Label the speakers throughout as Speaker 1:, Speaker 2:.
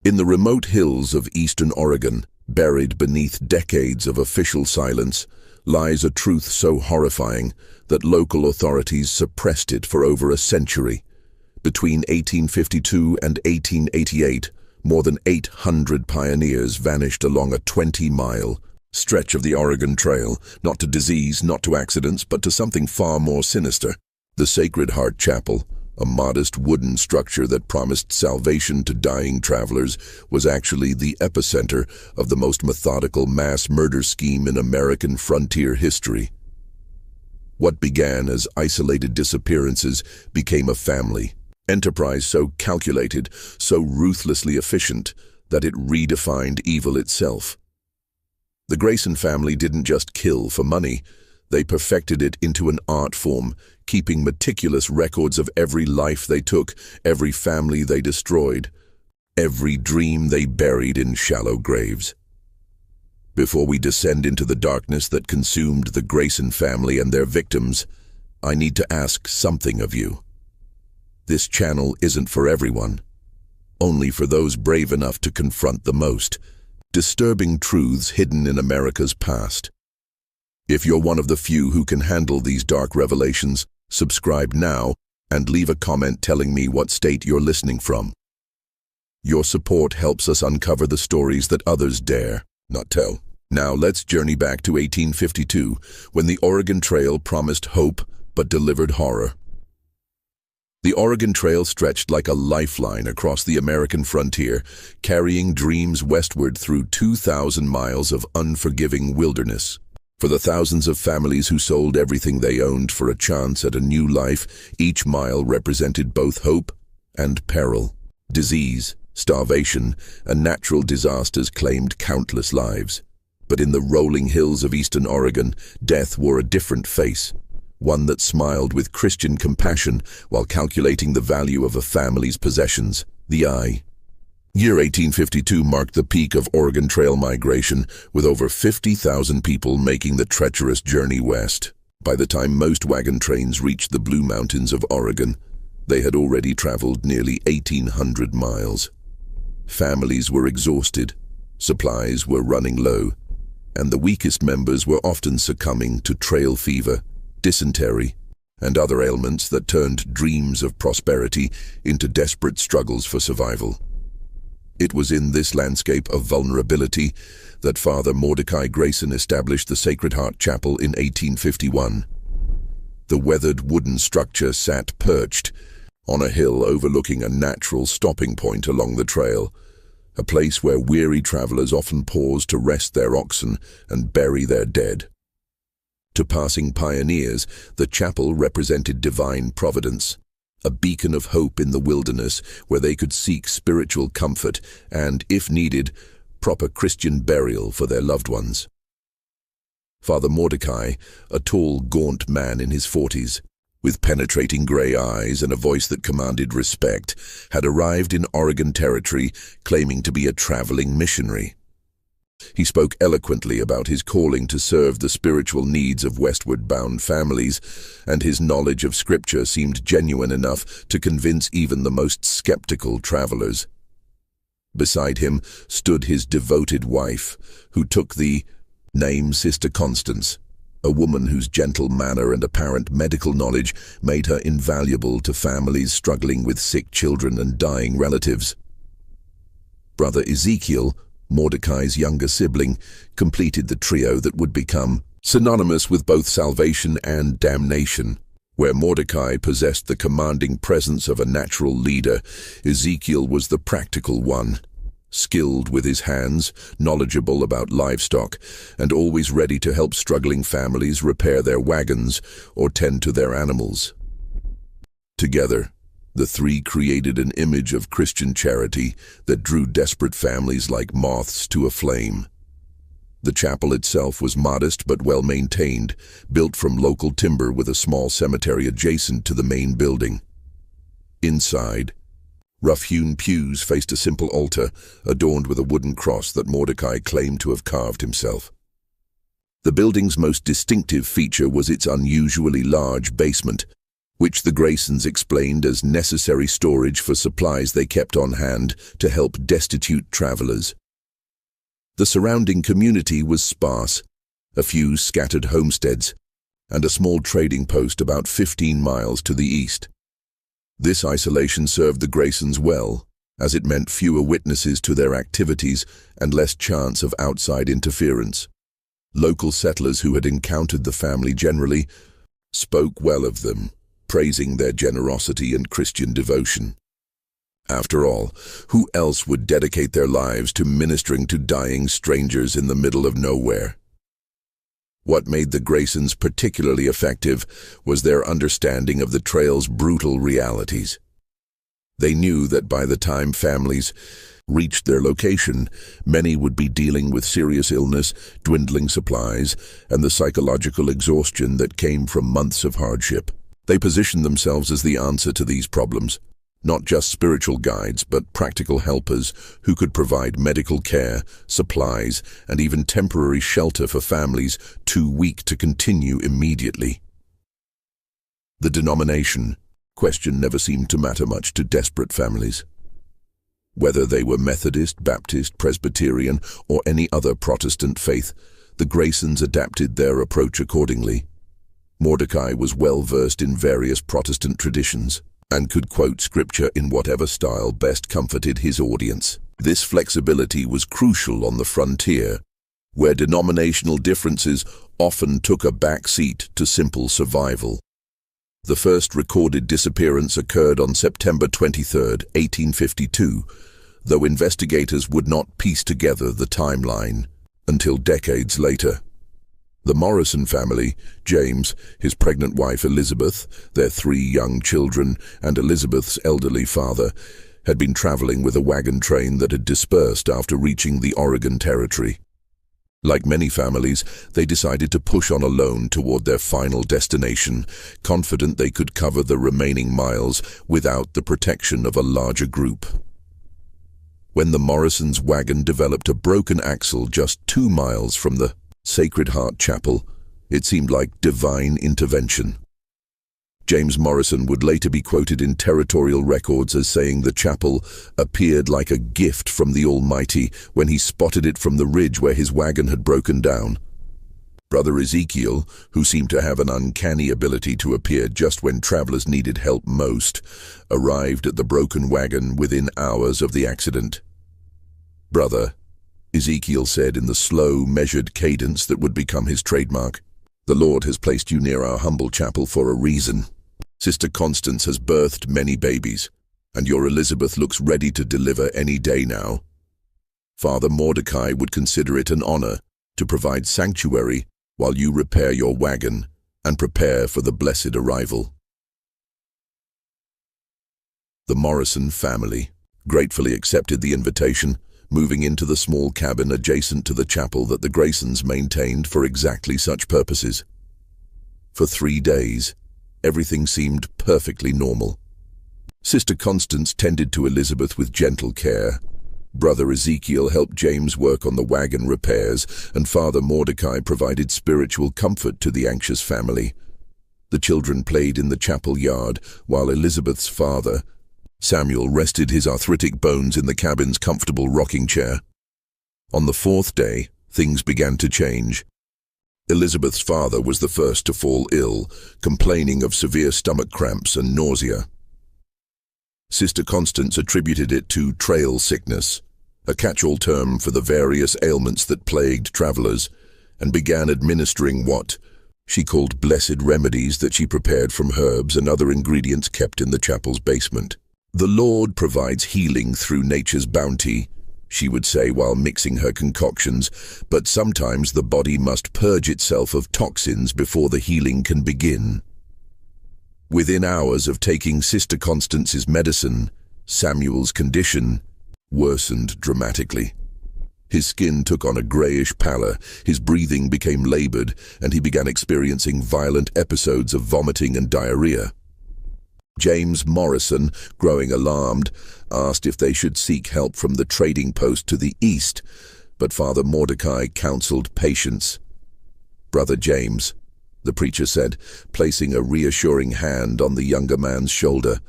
Speaker 1: In the remote hills of eastern Oregon, buried beneath decades of official silence, lies a truth so horrifying that local authorities suppressed it for over a century. Between 1852 and 1888, more than 800 pioneers vanished along a 20-mile stretch of the Oregon Trail, not to disease, not to accidents, but to something far more sinister. The Sacred Heart Chapel, a modest wooden structure that promised salvation to dying travelers, was actually the epicenter of the most methodical mass murder scheme in American frontier history. What began as isolated disappearances became a family enterprise so calculated, so ruthlessly efficient, that it redefined evil itself. The Grayson family didn't just kill for money. They perfected it into an art form, keeping meticulous records of every life they took, every family they destroyed, every dream they buried in shallow graves. Before we descend into the darkness that consumed the Grayson family and their victims, I need to ask something of you. This channel isn't for everyone, only for those brave enough to confront the most disturbing truths hidden in America's past. If you're one of the few who can handle these dark revelations, subscribe now and leave a comment telling me what state you're listening from. Your support helps us uncover the stories that others dare not tell. Now let's journey back to 1852, when the Oregon Trail promised hope but delivered horror. The Oregon Trail stretched like a lifeline across the American frontier, carrying dreams westward through 2,000 miles of unforgiving wilderness. For the thousands of families who sold everything they owned for a chance at a new life, each mile represented both hope and peril. Disease, starvation, and natural disasters claimed countless lives. But in the rolling hills of eastern Oregon, death wore a different face, one that smiled with Christian compassion while calculating the value of a family's possessions, the eye. Year 1852 marked the peak of Oregon Trail migration, with over 50,000 people making the treacherous journey west. By the time most wagon trains reached the Blue Mountains of Oregon, they had already traveled nearly 1,800 miles. Families were exhausted, supplies were running low, and the weakest members were often succumbing to trail fever, dysentery, and other ailments that turned dreams of prosperity into desperate struggles for survival. It was in this landscape of vulnerability that Father Mordecai Grayson established the Sacred Heart Chapel in 1851. The weathered wooden structure sat perched on a hill overlooking a natural stopping point along the trail, a place where weary travelers often paused to rest their oxen and bury their dead. To passing pioneers, the chapel represented divine providence, a beacon of hope in the wilderness where they could seek spiritual comfort and, if needed, proper Christian burial for their loved ones. Father Mordecai, a tall, gaunt man in his 40s, with penetrating gray eyes and a voice that commanded respect, had arrived in Oregon Territory claiming to be a traveling missionary. He spoke eloquently about his calling to serve the spiritual needs of westward-bound families, and his knowledge of Scripture seemed genuine enough to convince even the most skeptical travelers. Beside him stood his devoted wife, who took the name Sister Constance, a woman whose gentle manner and apparent medical knowledge made her invaluable to families struggling with sick children and dying relatives. Brother Ezekiel, Mordecai's younger sibling, completed the trio that would become synonymous with both salvation and damnation. Where Mordecai possessed the commanding presence of a natural leader, Ezekiel was the practical one, skilled with his hands, knowledgeable about livestock, and always ready to help struggling families repair their wagons or tend to their animals. Together, the three created an image of Christian charity that drew desperate families like moths to a flame. The chapel itself was modest but well-maintained, built from local timber with a small cemetery adjacent to the main building. Inside, rough-hewn pews faced a simple altar, adorned with a wooden cross that Mordecai claimed to have carved himself. The building's most distinctive feature was its unusually large basement, which the Graysons explained as necessary storage for supplies they kept on hand to help destitute travelers. The surrounding community was sparse, a few scattered homesteads, and a small trading post about 15 miles to the east. This isolation served the Graysons well, as it meant fewer witnesses to their activities and less chance of outside interference. Local settlers who had encountered the family generally spoke well of them, praising their generosity and Christian devotion. After all, who else would dedicate their lives to ministering to dying strangers in the middle of nowhere? What made the Graysons particularly effective was their understanding of the trail's brutal realities. They knew that by the time families reached their location, many would be dealing with serious illness, dwindling supplies, and the psychological exhaustion that came from months of hardship. They positioned themselves as the answer to these problems, not just spiritual guides, but practical helpers who could provide medical care, supplies, and even temporary shelter for families too weak to continue immediately. The denomination question never seemed to matter much to desperate families. Whether they were Methodist, Baptist, Presbyterian, or any other Protestant faith, the Graysons adapted their approach accordingly. Mordecai was well versed in various Protestant traditions and could quote scripture in whatever style best comforted his audience. This flexibility was crucial on the frontier, where denominational differences often took a back seat to simple survival. The first recorded disappearance occurred on September 23, 1852, though investigators would not piece together the timeline until decades later. The Morrison family, James, his pregnant wife Elizabeth, their 3 young children, and Elizabeth's elderly father, had been traveling with a wagon train that had dispersed after reaching the Oregon Territory. Like many families, they decided to push on alone toward their final destination, confident they could cover the remaining miles without the protection of a larger group. When the Morrisons' wagon developed a broken axle just 2 miles from the Sacred Heart Chapel, it seemed like divine intervention. James Morrison would later be quoted in territorial records as saying the chapel appeared like a gift from the Almighty when he spotted it from the ridge where his wagon had broken down. Brother Ezekiel, who seemed to have an uncanny ability to appear just when travelers needed help most, arrived at the broken wagon within hours of the accident. "Brother," Ezekiel said in the slow, measured cadence that would become his trademark, "the Lord has placed you near our humble chapel for a reason. Sister Constance has birthed many babies, and your Elizabeth looks ready to deliver any day now. Father Mordecai would consider it an honor to provide sanctuary while you repair your wagon and prepare for the blessed arrival." The Morrison family gratefully accepted the invitation, moving into the small cabin adjacent to the chapel that the Graysons maintained for exactly such purposes. For 3 days, everything seemed perfectly normal. Sister Constance tended to Elizabeth with gentle care. Brother Ezekiel helped James work on the wagon repairs, and Father Mordecai provided spiritual comfort to the anxious family. The children played in the chapel yard, while Elizabeth's father, Samuel, rested his arthritic bones in the cabin's comfortable rocking chair. On the 4th day, things began to change. Elizabeth's father was the first to fall ill, complaining of severe stomach cramps and nausea. Sister Constance attributed it to trail sickness, a catch-all term for the various ailments that plagued travelers, and began administering what she called blessed remedies that she prepared from herbs and other ingredients kept in the chapel's basement. "The Lord provides healing through nature's bounty," she would say while mixing her concoctions, "but sometimes the body must purge itself of toxins before the healing can begin." Within hours of taking Sister Constance's medicine, Samuel's condition worsened dramatically. His skin took on a grayish pallor, his breathing became labored, and he began experiencing violent episodes of vomiting and diarrhea. James Morrison, growing alarmed, asked if they should seek help from the trading post to the east, but Father Mordecai counseled patience. "Brother James, the preacher said, placing a reassuring hand on the younger man's shoulder.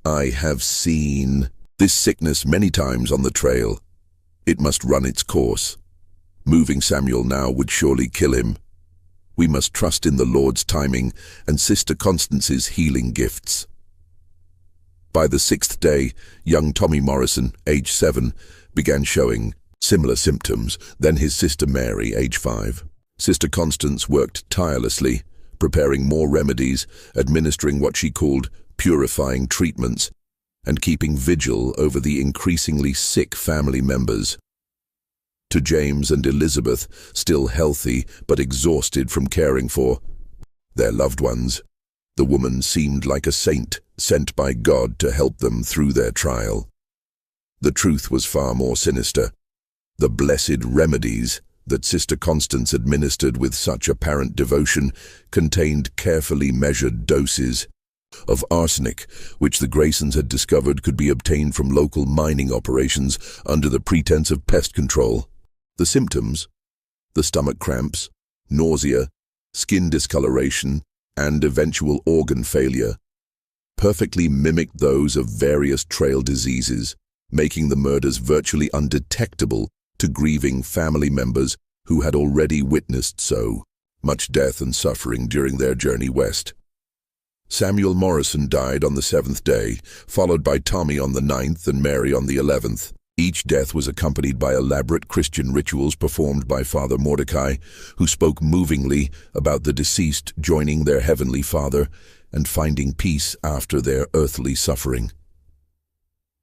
Speaker 1: "I have seen this sickness many times on the trail. It must run its course. Moving Samuel now would surely kill him. We must trust in the Lord's timing and Sister Constance's healing gifts." By the 6th day, young Tommy Morrison, age 7, began showing similar symptoms than his sister Mary, age 5. Sister Constance worked tirelessly, preparing more remedies, administering what she called purifying treatments, and keeping vigil over the increasingly sick family members. To James and Elizabeth, still healthy but exhausted from caring for their loved ones, the woman seemed like a saint sent by God to help them through their trial. The truth was far more sinister. The blessed remedies that Sister Constance administered with such apparent devotion contained carefully measured doses of arsenic, which the Graysons had discovered could be obtained from local mining operations under the pretense of pest control. The symptoms, the stomach cramps, nausea, skin discoloration, and eventual organ failure, perfectly mimicked those of various trail diseases, making the murders virtually undetectable to grieving family members who had already witnessed so much death and suffering during their journey west. Samuel Morrison died on the 7th day, followed by Tommy on the 9th and Mary on the 11th. Each death was accompanied by elaborate Christian rituals performed by Father Mordecai, who spoke movingly about the deceased joining their Heavenly Father and finding peace after their earthly suffering.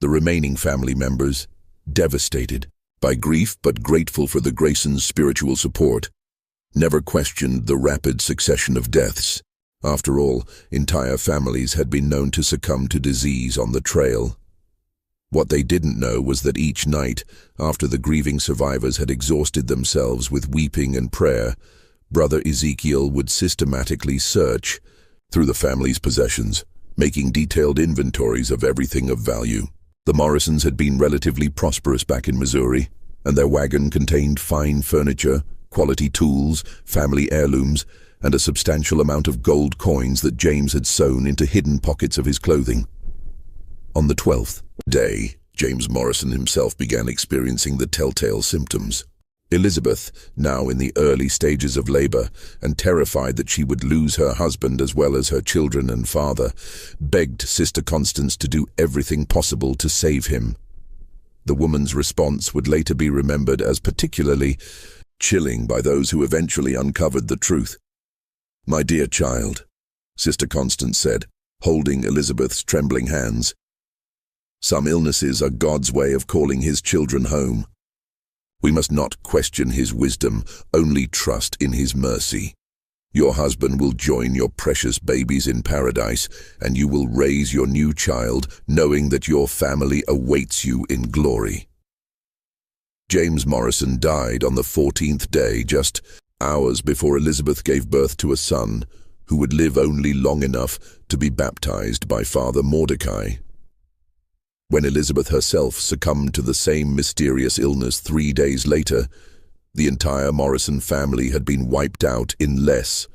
Speaker 1: The remaining family members, devastated by grief but grateful for the Graysons' spiritual support, never questioned the rapid succession of deaths. After all, entire families had been known to succumb to disease on the trail. What they didn't know was that each night, after the grieving survivors had exhausted themselves with weeping and prayer, Brother Ezekiel would systematically search through the family's possessions, making detailed inventories of everything of value. The Morrisons had been relatively prosperous back in Missouri, and their wagon contained fine furniture, quality tools, family heirlooms, and a substantial amount of gold coins that James had sewn into hidden pockets of his clothing. On the 12th day, James Morrison himself began experiencing the telltale symptoms. Elizabeth, now in the early stages of labor and terrified that she would lose her husband as well as her children and father, begged Sister Constance to do everything possible to save him. The woman's response would later be remembered as particularly chilling by those who eventually uncovered the truth. "My dear child," Sister Constance said, holding Elizabeth's trembling hands, "some illnesses are God's way of calling his children home. We must not question his wisdom, only trust in his mercy. Your husband will join your precious babies in paradise, and you will raise your new child, knowing that your family awaits you in glory." James Morrison died on the 14th day, just hours before Elizabeth gave birth to a son, who would live only long enough to be baptized by Father Mordecai. When Elizabeth herself succumbed to the same mysterious illness 3 days later, the entire Morrison family had been wiped out in less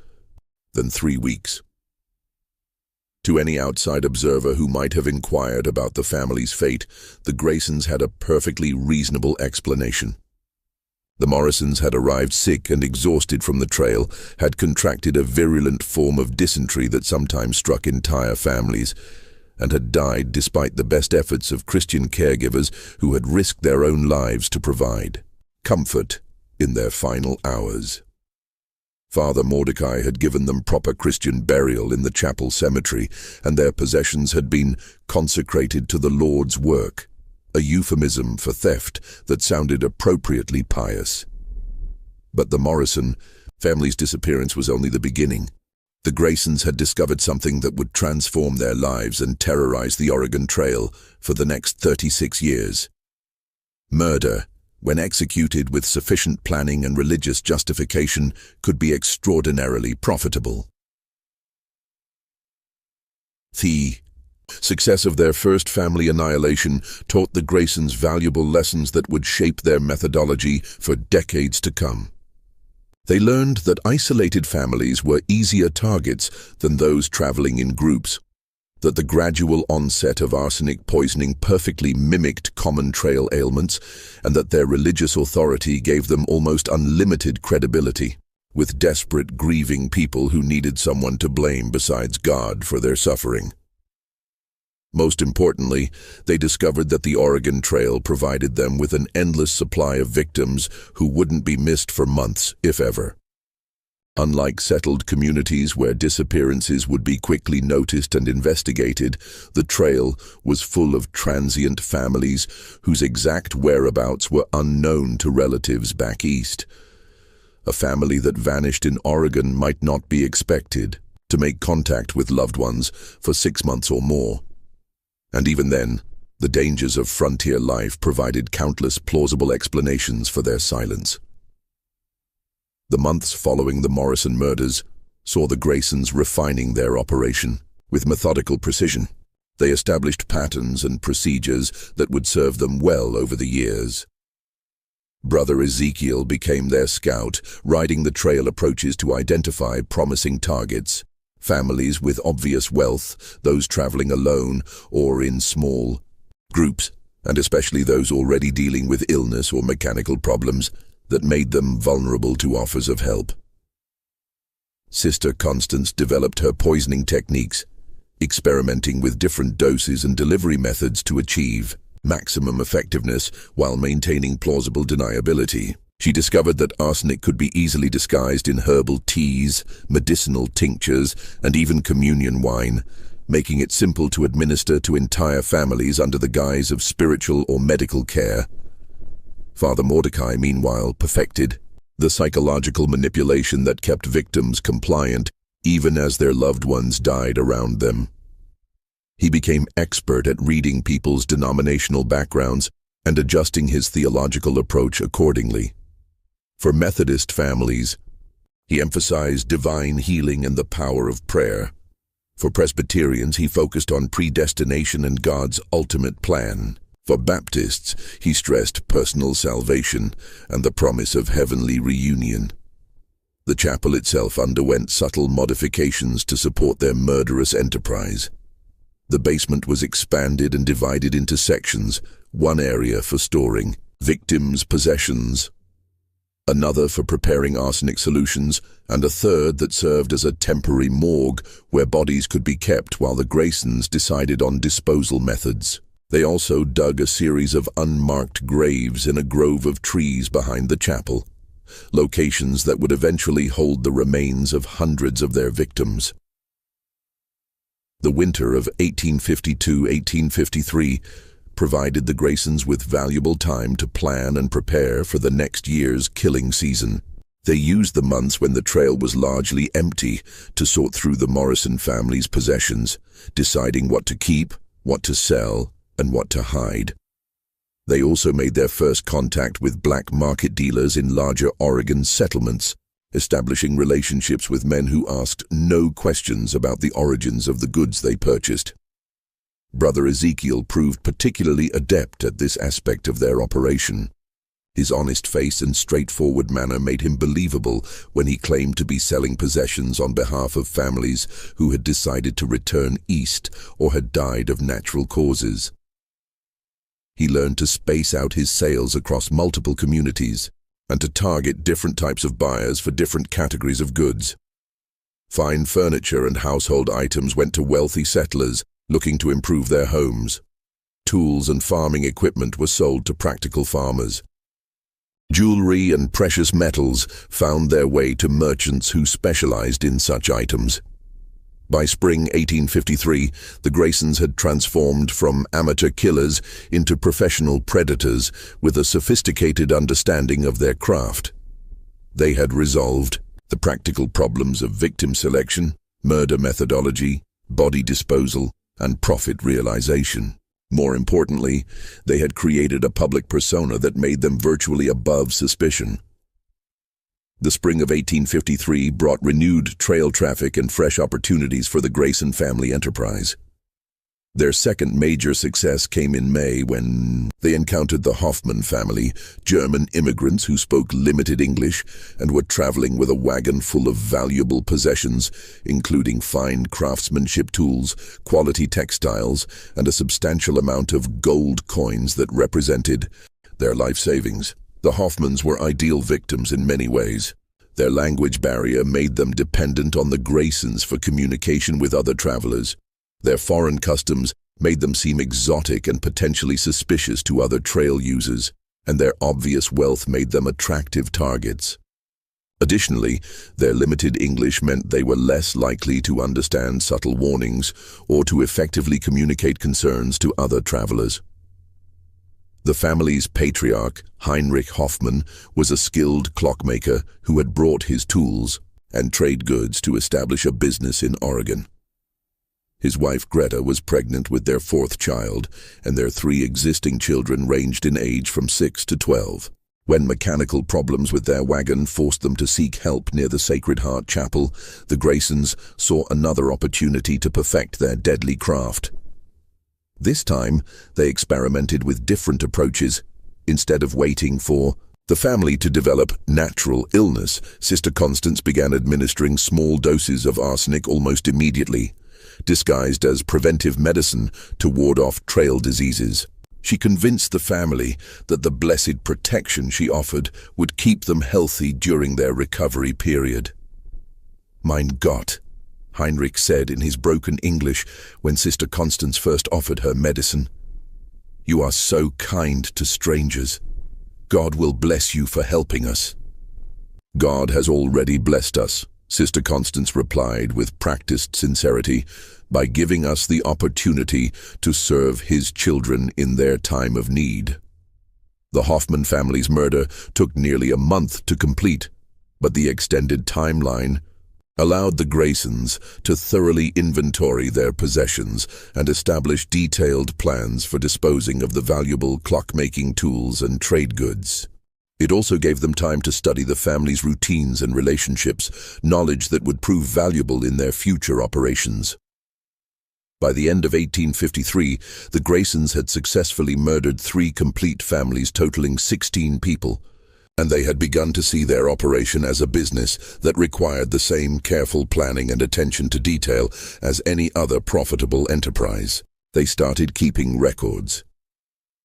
Speaker 1: than 3 weeks. To any outside observer who might have inquired about the family's fate, the Graysons had a perfectly reasonable explanation. The Morrisons had arrived sick and exhausted from the trail, had contracted a virulent form of dysentery that sometimes struck entire families, and had died despite the best efforts of Christian caregivers who had risked their own lives to provide comfort in their final hours. Father Mordecai had given them proper Christian burial in the chapel cemetery, and their possessions had been consecrated to the Lord's work, a euphemism for theft that sounded appropriately pious. But the Morrison family's disappearance was only the beginning. The Graysons had discovered something that would transform their lives and terrorize the Oregon Trail for the next 36 years. Murder, when executed with sufficient planning and religious justification, could be extraordinarily profitable. The success of their first family annihilation taught the Graysons valuable lessons that would shape their methodology for decades to come. They learned that isolated families were easier targets than those traveling in groups, that the gradual onset of arsenic poisoning perfectly mimicked common trail ailments, and that their religious authority gave them almost unlimited credibility, with desperate, grieving people who needed someone to blame besides God for their suffering. Most importantly, they discovered that the Oregon Trail provided them with an endless supply of victims who wouldn't be missed for months, if ever. Unlike settled communities where disappearances would be quickly noticed and investigated, the trail was full of transient families whose exact whereabouts were unknown to relatives back east. A family that vanished in Oregon might not be expected to make contact with loved ones for 6 months or more. And even then, the dangers of frontier life provided countless plausible explanations for their silence. The months following the Morrison murders saw the Graysons refining their operation. With methodical precision, they established patterns and procedures that would serve them well over the years. Brother Ezekiel became their scout, riding the trail approaches to identify promising targets. Families with obvious wealth, those traveling alone or in small groups, and especially those already dealing with illness or mechanical problems that made them vulnerable to offers of help. Sister Constance developed her poisoning techniques, experimenting with different doses and delivery methods to achieve maximum effectiveness while maintaining plausible deniability. She discovered that arsenic could be easily disguised in herbal teas, medicinal tinctures, and even communion wine, making it simple to administer to entire families under the guise of spiritual or medical care. Father Mordecai, meanwhile, perfected the psychological manipulation that kept victims compliant even as their loved ones died around them. He became expert at reading people's denominational backgrounds and adjusting his theological approach accordingly. For Methodist families, he emphasized divine healing and the power of prayer. For Presbyterians, he focused on predestination and God's ultimate plan. For Baptists, he stressed personal salvation and the promise of heavenly reunion. The chapel itself underwent subtle modifications to support their murderous enterprise. The basement was expanded and divided into sections, one area for storing victims' possessions, another for preparing arsenic solutions, and a third that served as a temporary morgue where bodies could be kept while the Graysons decided on disposal methods. They also dug a series of unmarked graves in a grove of trees behind the chapel, locations that would eventually hold the remains of hundreds of their victims. The winter of 1852-1853 provided the Graysons with valuable time to plan and prepare for the next year's killing season. They used the months when the trail was largely empty to sort through the Morrison family's possessions, deciding what to keep, what to sell, and what to hide. They also made their first contact with black market dealers in larger Oregon settlements, establishing relationships with men who asked no questions about the origins of the goods they purchased. Brother Ezekiel proved particularly adept at this aspect of their operation. His honest face and straightforward manner made him believable when he claimed to be selling possessions on behalf of families who had decided to return east or had died of natural causes. He learned to space out his sales across multiple communities and to target different types of buyers for different categories of goods. Fine furniture and household items went to wealthy settlers looking to improve their homes. Tools and farming equipment were sold to practical farmers. Jewelry and precious metals found their way to merchants who specialized in such items. By spring 1853, the Graysons had transformed from amateur killers into professional predators with a sophisticated understanding of their craft. They had resolved the practical problems of victim selection, murder methodology, body disposal, and profit realization. More importantly, they had created a public persona that made them virtually above suspicion. The spring of 1853 brought renewed trail traffic and fresh opportunities for the Grayson family enterprise. Their second major success came in May when they encountered the Hoffman family, German immigrants who spoke limited English and were traveling with a wagon full of valuable possessions, including fine craftsmanship tools, quality textiles, and a substantial amount of gold coins that represented their life savings. The Hoffmans were ideal victims in many ways. Their language barrier made them dependent on the Graysons for communication with other travelers. Their foreign customs made them seem exotic and potentially suspicious to other trail users, and their obvious wealth made them attractive targets. Additionally, their limited English meant they were less likely to understand subtle warnings or to effectively communicate concerns to other travelers. The family's patriarch, Heinrich Hoffmann, was a skilled clockmaker who had brought his tools and trade goods to establish a business in Oregon. His wife Greta was pregnant with their fourth child, and their three existing children ranged in age from 6 to 12. When mechanical problems with their wagon forced them to seek help near the Sacred Heart Chapel, the Graysons saw another opportunity to perfect their deadly craft. This time, they experimented with different approaches. Instead of waiting for the family to develop natural illness, Sister Constance began administering small doses of arsenic almost immediately, disguised as preventive medicine to ward off trail diseases. She convinced the family that the blessed protection she offered would keep them healthy during their recovery period. "Mein Gott," Heinrich said in his broken English when Sister Constance first offered her medicine. "You are so kind to strangers. God will bless you for helping us." "God has already blessed us," Sister Constance replied with practiced sincerity, "by giving us the opportunity to serve His children in their time of need." The Hoffman family's murder took nearly a month to complete, but the extended timeline allowed the Graysons to thoroughly inventory their possessions and establish detailed plans for disposing of the valuable clockmaking tools and trade goods. It also gave them time to study the family's routines and relationships, knowledge that would prove valuable in their future operations. By the end of 1853, the Graysons had successfully murdered 3 complete families totaling 16 people, and they had begun to see their operation as a business that required the same careful planning and attention to detail as any other profitable enterprise. They started keeping records,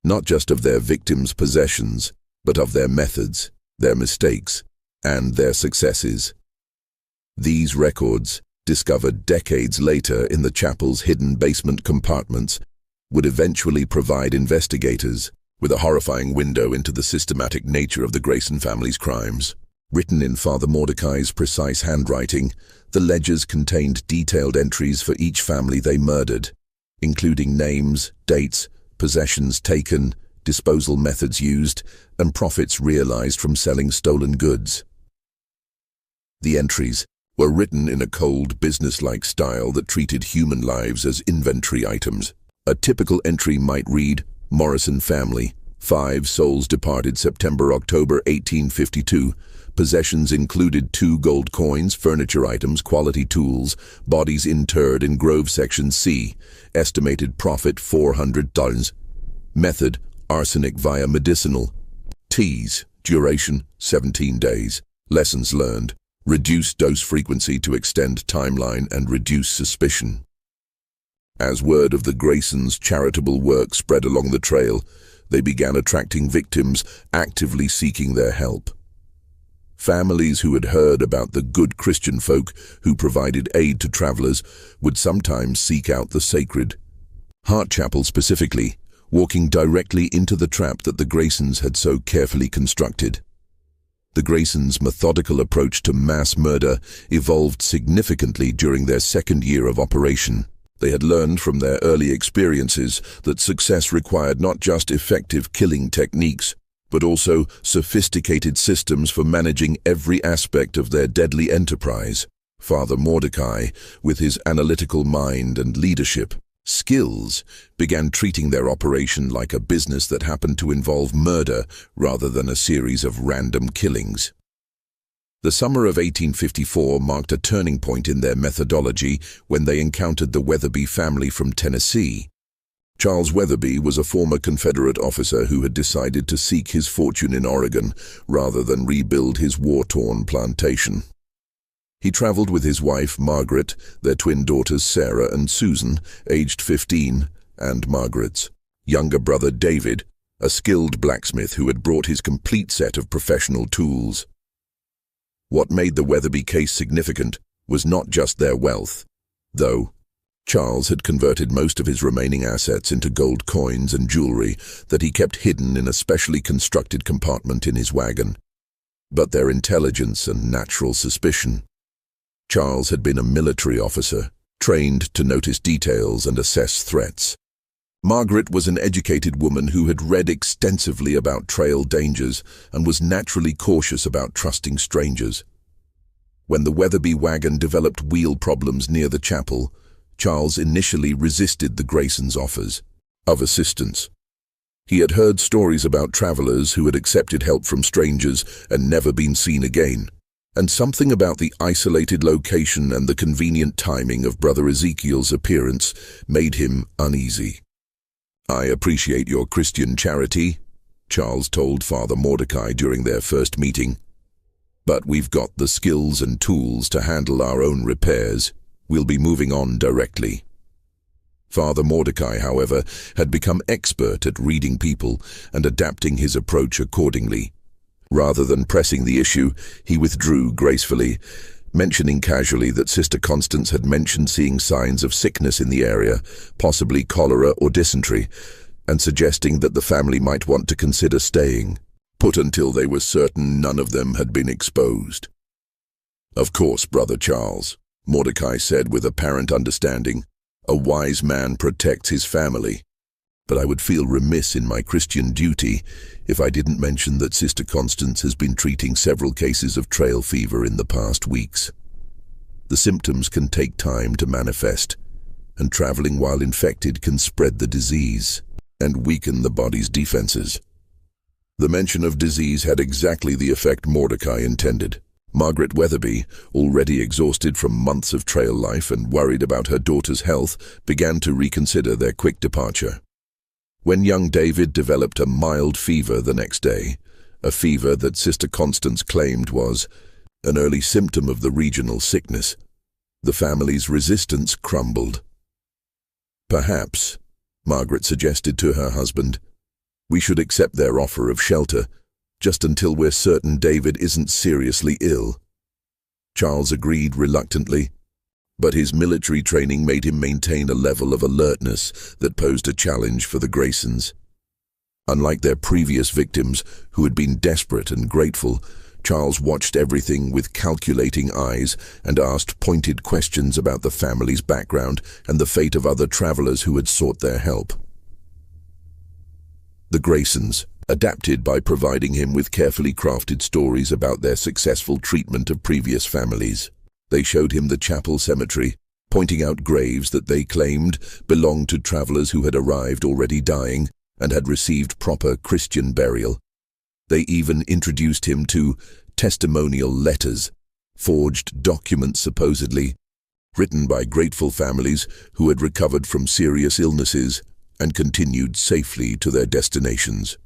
Speaker 1: not just of their victims' possessions, but of their methods, their mistakes, and their successes. These records, discovered decades later in the chapel's hidden basement compartments, would eventually provide investigators with a horrifying window into the systematic nature of the Grayson family's crimes. Written in Father Mordecai's precise handwriting, the ledgers contained detailed entries for each family they murdered, including names, dates, possessions taken, disposal methods used, and profits realized from selling stolen goods. The entries were written in a cold, business-like style that treated human lives as inventory items. A typical entry might read, "Morrison family, 5 souls departed September-October 1852. Possessions included 2 gold coins, furniture items, quality tools, bodies interred in Grove Section C. Estimated profit $400. Method, arsenic via medicinal teas. Duration, 17 days. Lessons learned, reduce dose frequency to extend timeline and reduce suspicion." As word of the Graysons' charitable work spread along the trail, they began attracting victims actively seeking their help. Families who had heard about the good Christian folk who provided aid to travelers would sometimes seek out the Sacred Heart Chapel specifically, walking directly into the trap that the Graysons had so carefully constructed. The Graysons' methodical approach to mass murder evolved significantly during their second year of operation. They had learned from their early experiences that success required not just effective killing techniques, but also sophisticated systems for managing every aspect of their deadly enterprise. Father Mordecai, with his analytical mind and leadership skills, began treating their operation like a business that happened to involve murder rather than a series of random killings. The summer of 1854 marked a turning point in their methodology when they encountered the Weatherby family from Tennessee. Charles Weatherby was a former Confederate officer who had decided to seek his fortune in Oregon rather than rebuild his war-torn plantation. He traveled with his wife, Margaret, their twin daughters Sarah and Susan, aged 15, and Margaret's younger brother David, a skilled blacksmith who had brought his complete set of professional tools. What made the Weatherby case significant was not just their wealth, though Charles had converted most of his remaining assets into gold coins and jewelry that he kept hidden in a specially constructed compartment in his wagon, but their intelligence and natural suspicion. Charles had been a military officer, trained to notice details and assess threats. Margaret was an educated woman who had read extensively about trail dangers and was naturally cautious about trusting strangers. When the Weatherby wagon developed wheel problems near the chapel, Charles initially resisted the Graysons' offers of assistance. He had heard stories about travelers who had accepted help from strangers and never been seen again, and something about the isolated location and the convenient timing of Brother Ezekiel's appearance made him uneasy. "I appreciate your Christian charity," Charles told Father Mordecai during their first meeting, "but we've got the skills and tools to handle our own repairs. We'll be moving on directly." Father Mordecai, however, had become expert at reading people and adapting his approach accordingly. Rather than pressing the issue, he withdrew gracefully, mentioning casually that Sister Constance had mentioned seeing signs of sickness in the area, possibly cholera or dysentery, and suggesting that the family might want to consider staying, put until they were certain none of them had been exposed. "Of course, Brother Charles," Mordecai said with apparent understanding. "A wise man protects his family. But I would feel remiss in my Christian duty if I didn't mention that Sister Constance has been treating several cases of trail fever in the past weeks. The symptoms can take time to manifest, and traveling while infected can spread the disease and weaken the body's defenses." The mention of disease had exactly the effect Mordecai intended. Margaret Weatherby, already exhausted from months of trail life and worried about her daughter's health, began to reconsider their quick departure. When young David developed a mild fever the next day, a fever that Sister Constance claimed was an early symptom of the regional sickness, the family's resistance crumbled. "Perhaps," Margaret suggested to her husband, "we should accept their offer of shelter, just until we're certain David isn't seriously ill." Charles agreed reluctantly, but his military training made him maintain a level of alertness that posed a challenge for the Graysons. Unlike their previous victims, who had been desperate and grateful, Charles watched everything with calculating eyes and asked pointed questions about the family's background and the fate of other travelers who had sought their help. The Graysons adapted by providing him with carefully crafted stories about their successful treatment of previous families. They showed him the chapel cemetery, pointing out graves that they claimed belonged to travelers who had arrived already dying and had received proper Christian burial. They even introduced him to testimonial letters, forged documents supposedly, written by grateful families who had recovered from serious illnesses and continued safely to their destinations.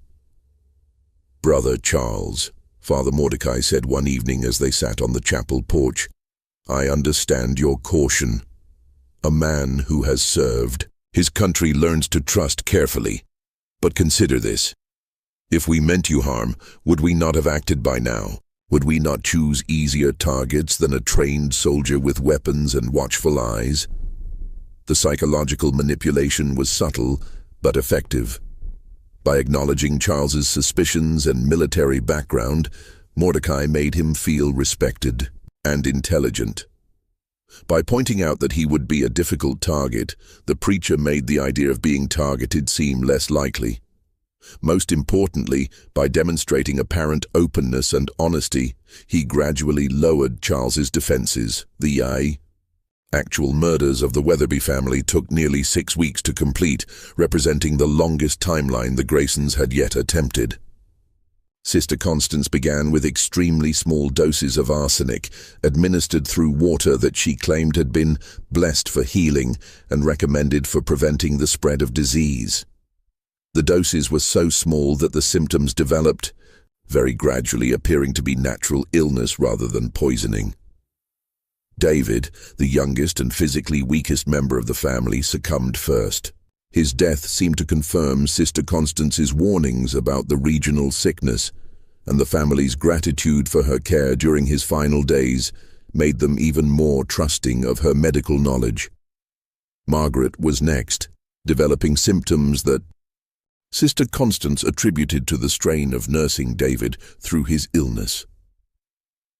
Speaker 1: "Brother Charles," Father Mordecai said one evening as they sat on the chapel porch, "I understand your caution. A man who has served his country learns to trust carefully. But consider this. If we meant you harm, would we not have acted by now? Would we not choose easier targets than a trained soldier with weapons and watchful eyes?" The psychological manipulation was subtle, but effective. By acknowledging Charles's suspicions and military background, Mordecai made him feel respected and intelligent. By pointing out that he would be a difficult target, the preacher made the idea of being targeted seem less likely. Most importantly, by demonstrating apparent openness and honesty, he gradually lowered Charles's defenses. The actual murders of the Weatherby family took nearly 6 weeks to complete, representing the longest timeline the Graysons had yet attempted. Sister Constance began with extremely small doses of arsenic, administered through water that she claimed had been blessed for healing and recommended for preventing the spread of disease. The doses were so small that the symptoms developed, very gradually appearing to be natural illness rather than poisoning. David, the youngest and physically weakest member of the family, succumbed first. His death seemed to confirm Sister Constance's warnings about the regional sickness, and the family's gratitude for her care during his final days made them even more trusting of her medical knowledge. Margaret was next, developing symptoms that Sister Constance attributed to the strain of nursing David through his illness.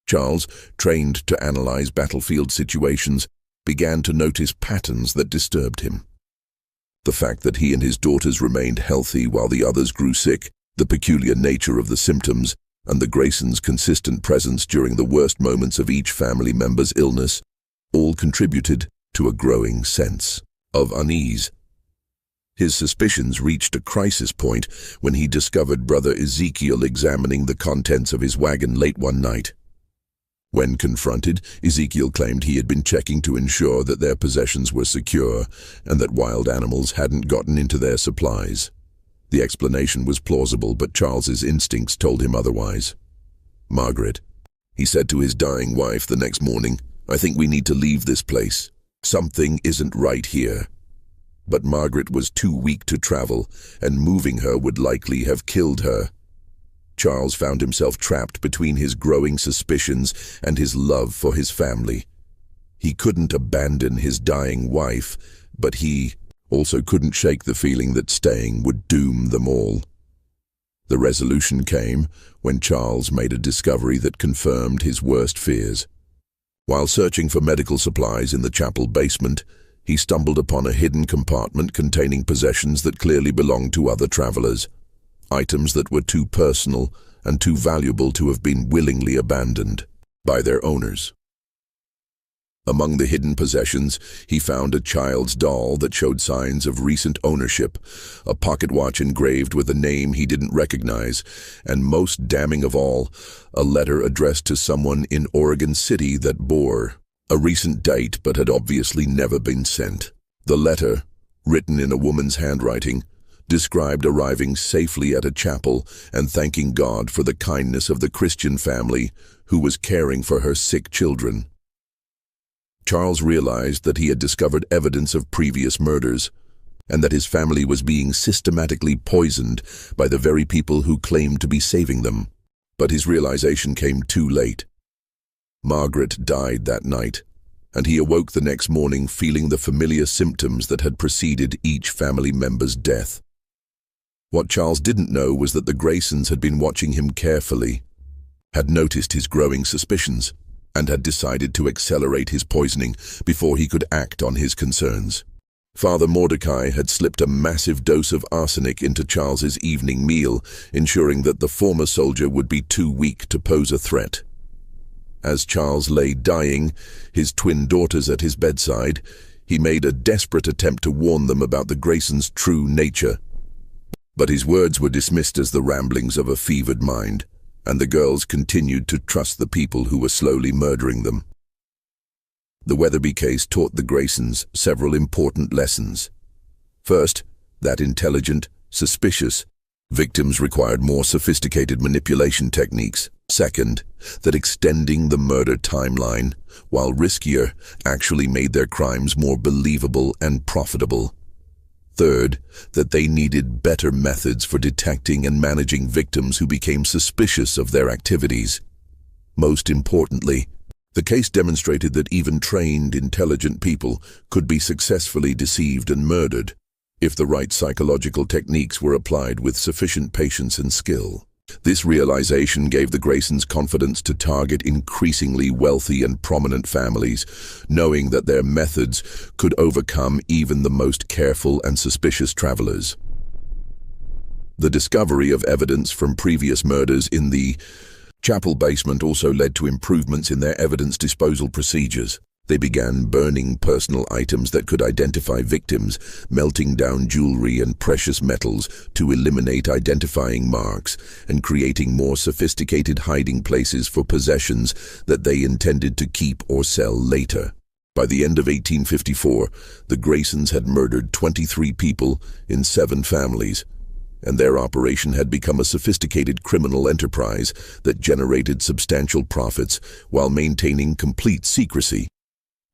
Speaker 1: Charles, trained to analyze battlefield situations, began to notice patterns that disturbed him. The fact that he and his daughters remained healthy while the others grew sick, the peculiar nature of the symptoms, and the Graysons' consistent presence during the worst moments of each family member's illness, all contributed to a growing sense of unease. His suspicions reached a crisis point when he discovered Brother Ezekiel examining the contents of his wagon late one night. When confronted, Ezekiel claimed he had been checking to ensure that their possessions were secure and that wild animals hadn't gotten into their supplies. The explanation was plausible, but Charles's instincts told him otherwise. "Margaret," he said to his dying wife the next morning, "I think we need to leave this place. Something isn't right here." But Margaret was too weak to travel, and moving her would likely have killed her. Charles found himself trapped between his growing suspicions and his love for his family. He couldn't abandon his dying wife, but he also couldn't shake the feeling that staying would doom them all. The resolution came when Charles made a discovery that confirmed his worst fears. While searching for medical supplies in the chapel basement, he stumbled upon a hidden compartment containing possessions that clearly belonged to other travelers. Items that were too personal and too valuable to have been willingly abandoned by their owners. Among the hidden possessions, he found a child's doll that showed signs of recent ownership, a pocket watch engraved with a name he didn't recognize, and most damning of all, a letter addressed to someone in Oregon City that bore a recent date but had obviously never been sent. The letter, written in a woman's handwriting, described arriving safely at a chapel and thanking God for the kindness of the Christian family who was caring for her sick children. Charles realized that he had discovered evidence of previous murders, and that his family was being systematically poisoned by the very people who claimed to be saving them. But his realization came too late. Margaret died that night, and he awoke the next morning feeling the familiar symptoms that had preceded each family member's death. What Charles didn't know was that the Graysons had been watching him carefully, had noticed his growing suspicions, and had decided to accelerate his poisoning before he could act on his concerns. Father Mordecai had slipped a massive dose of arsenic into Charles's evening meal, ensuring that the former soldier would be too weak to pose a threat. As Charles lay dying, his twin daughters at his bedside, he made a desperate attempt to warn them about the Graysons' true nature. But his words were dismissed as the ramblings of a fevered mind, and the girls continued to trust the people who were slowly murdering them. The Weatherby case taught the Graysons several important lessons. First, that intelligent, suspicious victims required more sophisticated manipulation techniques. Second, that extending the murder timeline, while riskier, actually made their crimes more believable and profitable. Third, that they needed better methods for detecting and managing victims who became suspicious of their activities. Most importantly, the case demonstrated that even trained, intelligent people could be successfully deceived and murdered if the right psychological techniques were applied with sufficient patience and skill. This realization gave the Graysons confidence to target increasingly wealthy and prominent families, knowing that their methods could overcome even the most careful and suspicious travelers. The discovery of evidence from previous murders in the chapel basement also led to improvements in their evidence disposal procedures. They began burning personal items that could identify victims, melting down jewelry and precious metals to eliminate identifying marks, and creating more sophisticated hiding places for possessions that they intended to keep or sell later. By the end of 1854, the Graysons had murdered 23 people in 7 families, and their operation had become a sophisticated criminal enterprise that generated substantial profits while maintaining complete secrecy.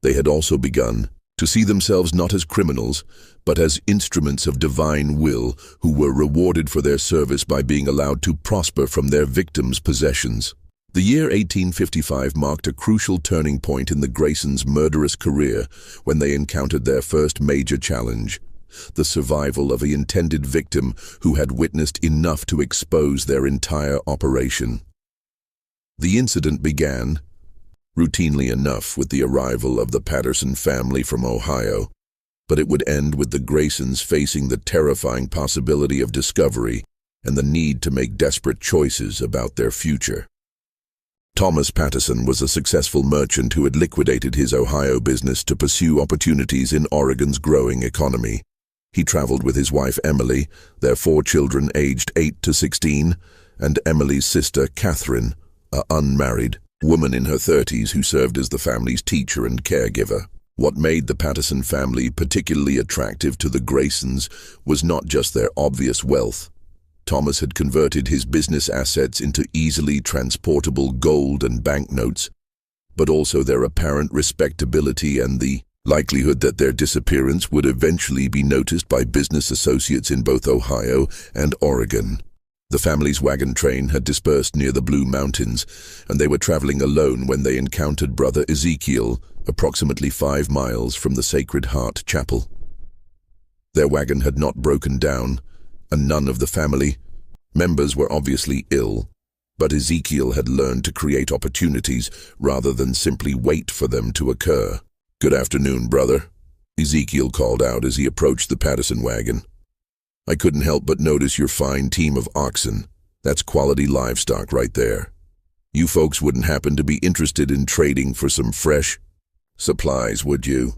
Speaker 1: They had also begun to see themselves not as criminals, but as instruments of divine will who were rewarded for their service by being allowed to prosper from their victims' possessions. The year 1855 marked a crucial turning point in the Graysons' murderous career when they encountered their first major challenge: the survival of the intended victim who had witnessed enough to expose their entire operation. The incident began, routinely enough, with the arrival of the Patterson family from Ohio, but it would end with the Graysons facing the terrifying possibility of discovery and the need to make desperate choices about their future. Thomas Patterson was a successful merchant who had liquidated his Ohio business to pursue opportunities in Oregon's growing economy. He traveled with his wife Emily, their 4 children aged 8 to 16, and Emily's sister Catherine, an unmarried woman in her 30s who served as the family's teacher and caregiver. What made the Patterson family particularly attractive to the Graysons was not just their obvious wealth. Thomas had converted his business assets into easily transportable gold and banknotes, but also their apparent respectability and the likelihood that their disappearance would eventually be noticed by business associates in both Ohio and Oregon. The family's wagon train had dispersed near the Blue Mountains, and they were traveling alone when they encountered Brother Ezekiel, approximately 5 miles from the Sacred Heart Chapel. Their wagon had not broken down, and none of the family members were obviously ill, but Ezekiel had learned to create opportunities rather than simply wait for them to occur. "Good afternoon, brother," Ezekiel called out as he approached the Patterson wagon. "I couldn't help but notice your fine team of oxen. That's quality livestock right there. You folks wouldn't happen to be interested in trading for some fresh supplies, would you?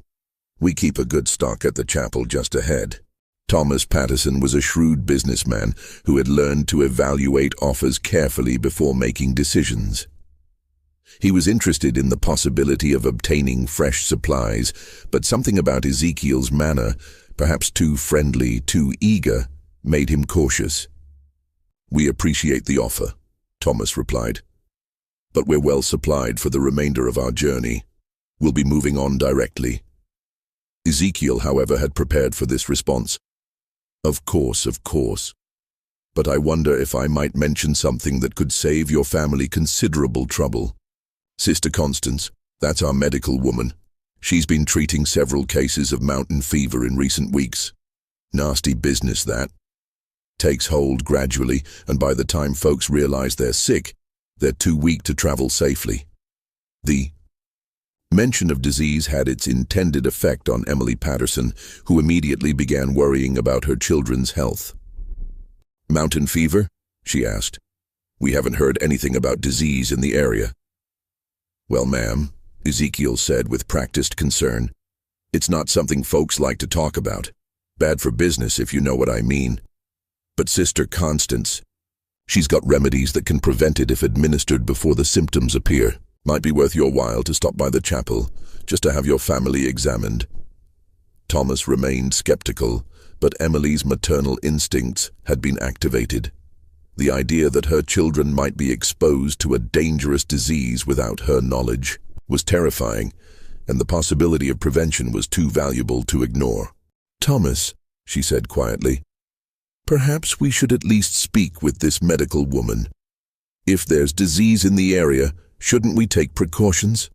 Speaker 1: We keep a good stock at the chapel just ahead." Thomas Patterson was a shrewd businessman who had learned to evaluate offers carefully before making decisions. He was interested in the possibility of obtaining fresh supplies, but something about Ezekiel's manner, perhaps too friendly, too eager, made him cautious. "We appreciate the offer," Thomas replied, "but we're well supplied for the remainder of our journey. We'll be moving on directly." Ezekiel, however, had prepared for this response. Of course. But I wonder if I might mention something that could save your family considerable trouble. Sister Constance, that's our medical woman. She's been treating several cases of mountain fever in recent weeks. Nasty business, that. Takes hold gradually, and by the time folks realize they're sick, they're too weak to travel safely. The mention of disease had its intended effect on Emily Patterson, who immediately began worrying about her children's health. "Mountain fever?" she asked. "We haven't heard anything about disease in the area." "Well, ma'am," Ezekiel said with practiced concern, "it's not something folks like to talk about. Bad for business, if you know what I mean. But Sister Constance, she's got remedies that can prevent it if administered before the symptoms appear. Might be worth your while to stop by the chapel, just to have your family examined." Thomas remained skeptical, but Emily's maternal instincts had been activated. The idea that her children might be exposed to a dangerous disease without her knowledge was terrifying, and the possibility of prevention was too valuable to ignore. "Thomas," she said quietly, "perhaps we should at least speak with this medical woman. If there's disease in the area, shouldn't we take precautions?"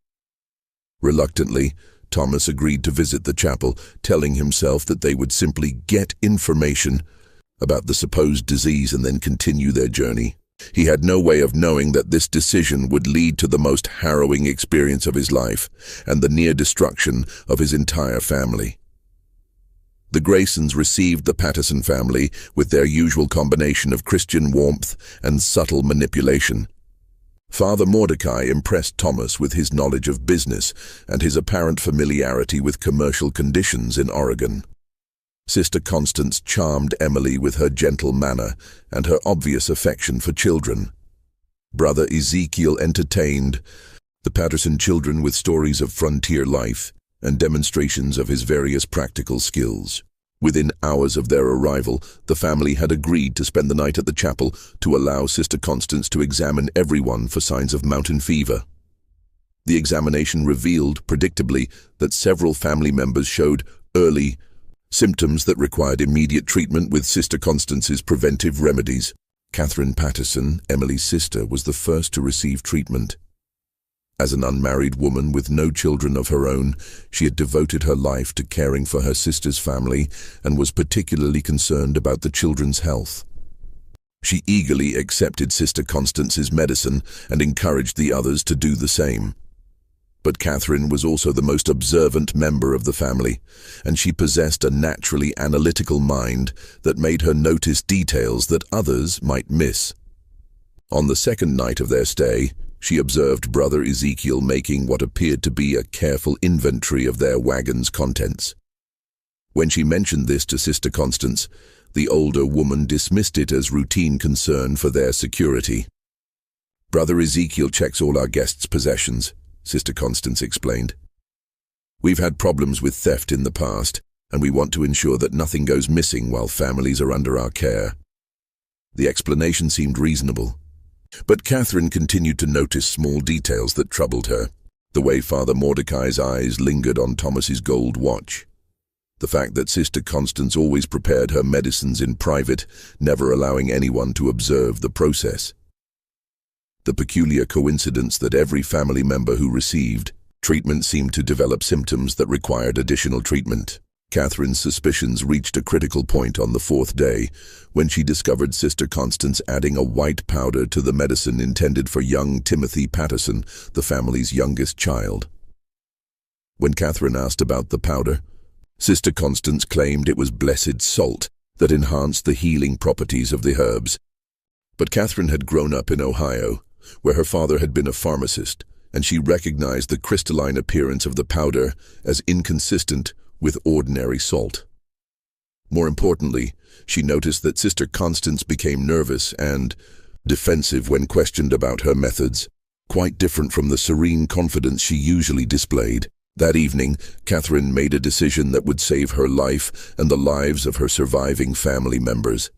Speaker 1: Reluctantly, Thomas agreed to visit the chapel, telling himself that they would simply get information about the supposed disease and then continue their journey. He had no way of knowing that this decision would lead to the most harrowing experience of his life and the near destruction of his entire family. The Graysons received the Patterson family with their usual combination of Christian warmth and subtle manipulation. Father Mordecai impressed Thomas with his knowledge of business and his apparent familiarity with commercial conditions in Oregon. Sister Constance charmed Emily with her gentle manner and her obvious affection for children. Brother Ezekiel entertained the Patterson children with stories of frontier life and demonstrations of his various practical skills. Within hours of their arrival, the family had agreed to spend the night at the chapel to allow Sister Constance to examine everyone for signs of mountain fever. The examination revealed, predictably, that several family members showed early symptoms that required immediate treatment with Sister Constance's preventive remedies. Catherine Patterson, Emily's sister, was the first to receive treatment. As an unmarried woman with no children of her own, she had devoted her life to caring for her sister's family and was particularly concerned about the children's health. She eagerly accepted Sister Constance's medicine and encouraged the others to do the same. But Catherine was also the most observant member of the family, and she possessed a naturally analytical mind that made her notice details that others might miss. On the second night of their stay, she observed Brother Ezekiel making what appeared to be a careful inventory of their wagon's contents. When she mentioned this to Sister Constance, the older woman dismissed it as routine concern for their security. "Brother Ezekiel checks all our guests' possessions," Sister Constance explained. "We've had problems with theft in the past, and we want to ensure that nothing goes missing while families are under our care." The explanation seemed reasonable, but Catherine continued to notice small details that troubled her. The way Father Mordecai's eyes lingered on Thomas's gold watch. The fact that Sister Constance always prepared her medicines in private, never allowing anyone to observe the process. The peculiar coincidence that every family member who received treatment seemed to develop symptoms that required additional treatment. Catherine's suspicions reached a critical point on the fourth day, when she discovered Sister Constance adding a white powder to the medicine intended for young Timothy Patterson, the family's youngest child. When Catherine asked about the powder, Sister Constance claimed it was blessed salt that enhanced the healing properties of the herbs. But Catherine had grown up in Ohio, where her father had been a pharmacist, and she recognized the crystalline appearance of the powder as inconsistent with ordinary salt. More importantly, she noticed that Sister Constance became nervous and defensive when questioned about her methods, quite different from the serene confidence she usually displayed. That evening, Catherine made a decision that would save her life and the lives of her surviving family members.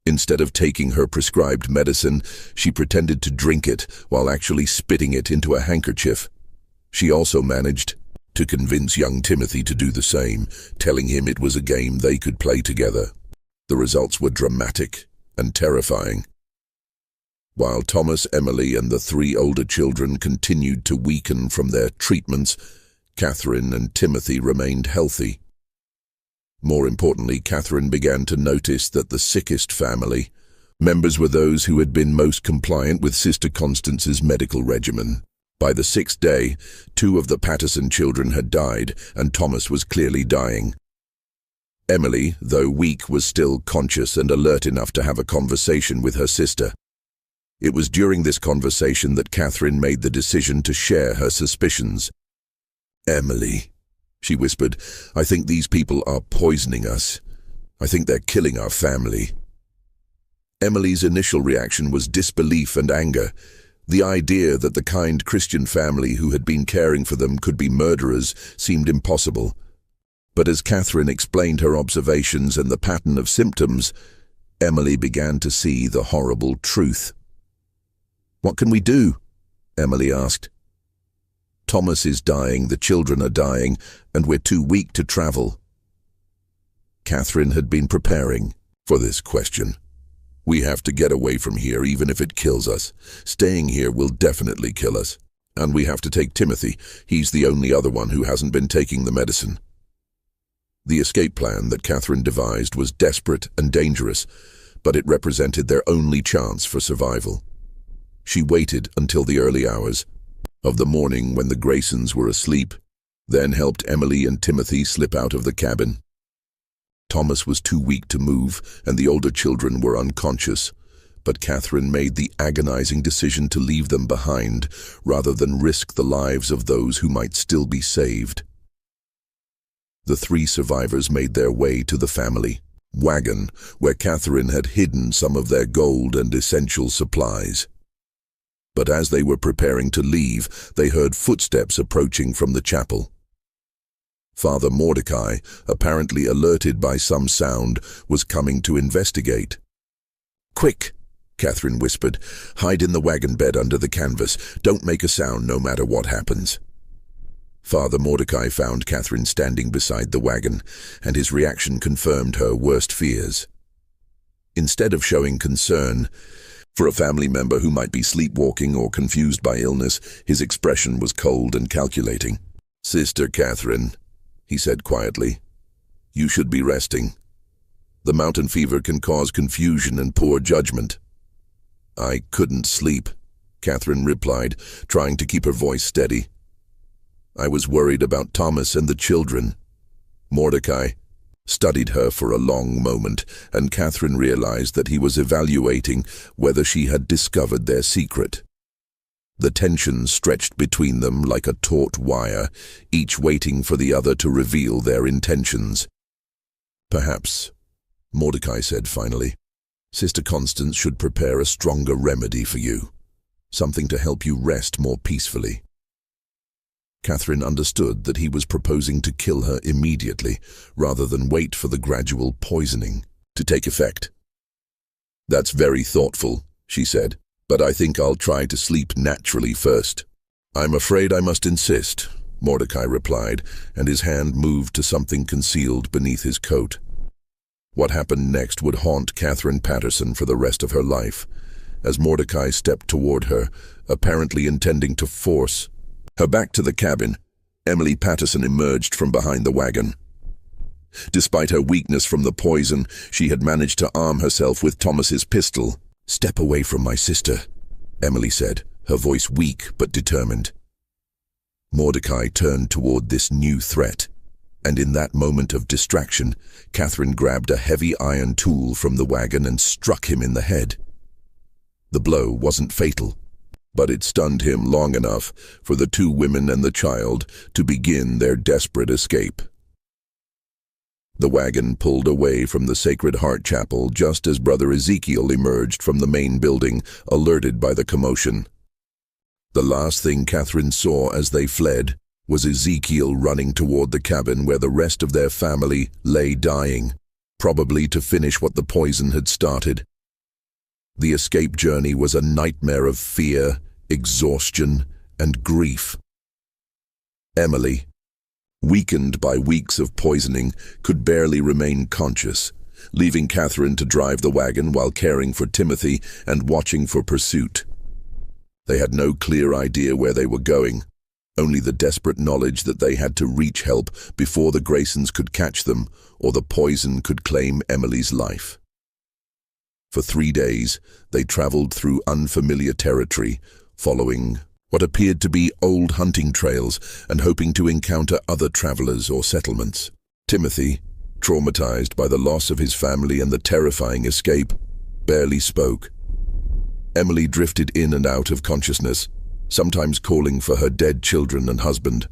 Speaker 1: Instead of taking her prescribed medicine, she pretended to drink it while actually spitting it into a handkerchief. She also managed to convince young Timothy to do the same, telling him it was a game they could play together. The results were dramatic and terrifying. While Thomas, Emily, and the three older children continued to weaken from their treatments, Catherine and Timothy remained healthy. More importantly, Catherine began to notice that the sickest family members were those who had been most compliant with Sister Constance's medical regimen. By the sixth day, 2 of the Patterson children had died, and Thomas was clearly dying. Emily, though weak, was still conscious and alert enough to have a conversation with her sister. It was during this conversation that Catherine made the decision to share her suspicions. "Emily," she whispered, "I think these people are poisoning us. I think they're killing our family." Emily's initial reaction was disbelief and anger. The idea that the kind Christian family who had been caring for them could be murderers seemed impossible. But as Catherine explained her observations and the pattern of symptoms, Emily began to see the horrible truth. "What can we do?" Emily asked. "Thomas is dying, the children are dying, and we're too weak to travel." Catherine had been preparing for this question. "We have to get away from here, even if it kills us. Staying here will definitely kill us. And we have to take Timothy. He's the only other one who hasn't been taking the medicine." The escape plan that Catherine devised was desperate and dangerous, but it represented their only chance for survival. She waited until the early hours of the morning when the Graysons were asleep, then helped Emily and Timothy slip out of the cabin. Thomas was too weak to move, and the older children were unconscious, but Catherine made the agonizing decision to leave them behind rather than risk the lives of those who might still be saved. The three survivors made their way to the family wagon, where Catherine had hidden some of their gold and essential supplies. But as they were preparing to leave, they heard footsteps approaching from the chapel. Father Mordecai, apparently alerted by some sound, was coming to investigate. "Quick," Catherine whispered. "Hide in the wagon bed under the canvas. Don't make a sound no matter what happens." Father Mordecai found Catherine standing beside the wagon, and his reaction confirmed her worst fears. Instead of showing concern for a family member who might be sleepwalking or confused by illness, his expression was cold and calculating. "Sister Catherine," he said quietly, "you should be resting. The mountain fever can cause confusion and poor judgment." "I couldn't sleep," Catherine replied, trying to keep her voice steady. "I was worried about Thomas and the children." Mordecai studied her for a long moment, and Catherine realized that he was evaluating whether she had discovered their secret. The tension stretched between them like a taut wire, each waiting for the other to reveal their intentions. "Perhaps," Mordecai said finally, "Sister Constance should prepare a stronger remedy for you, something to help you rest more peacefully." Catherine understood that he was proposing to kill her immediately, rather than wait for the gradual poisoning to take effect. "That's very thoughtful," she said, "but I think I'll try to sleep naturally first." "I'm afraid I must insist," Mordecai replied, and his hand moved to something concealed beneath his coat. What happened next would haunt Catherine Patterson for the rest of her life. As Mordecai stepped toward her, apparently intending to force her back to the cabin, Emily Patterson emerged from behind the wagon. Despite her weakness from the poison, she had managed to arm herself with Thomas's pistol. "Step away from my sister," Emily said, her voice weak but determined. Mordecai turned toward this new threat, and in that moment of distraction, Catherine grabbed a heavy iron tool from the wagon and struck him in the head. The blow wasn't fatal, but it stunned him long enough for the two women and the child to begin their desperate escape. The wagon pulled away from the Sacred Heart Chapel just as Brother Ezekiel emerged from the main building, alerted by the commotion. The last thing Catherine saw as they fled was Ezekiel running toward the cabin where the rest of their family lay dying, probably to finish what the poison had started. The escape journey was a nightmare of fear, exhaustion, and grief. Emily, weakened by weeks of poisoning, could barely remain conscious, leaving Catherine to drive the wagon while caring for Timothy and watching for pursuit. They had no clear idea where they were going, only the desperate knowledge that they had to reach help before the Graysons could catch them or the poison could claim Emily's life. For 3 days, they traveled through unfamiliar territory, following what appeared to be old hunting trails and hoping to encounter other travelers or settlements. Timothy, traumatized by the loss of his family and the terrifying escape, barely spoke. Emily drifted in and out of consciousness, sometimes calling for her dead children and husband.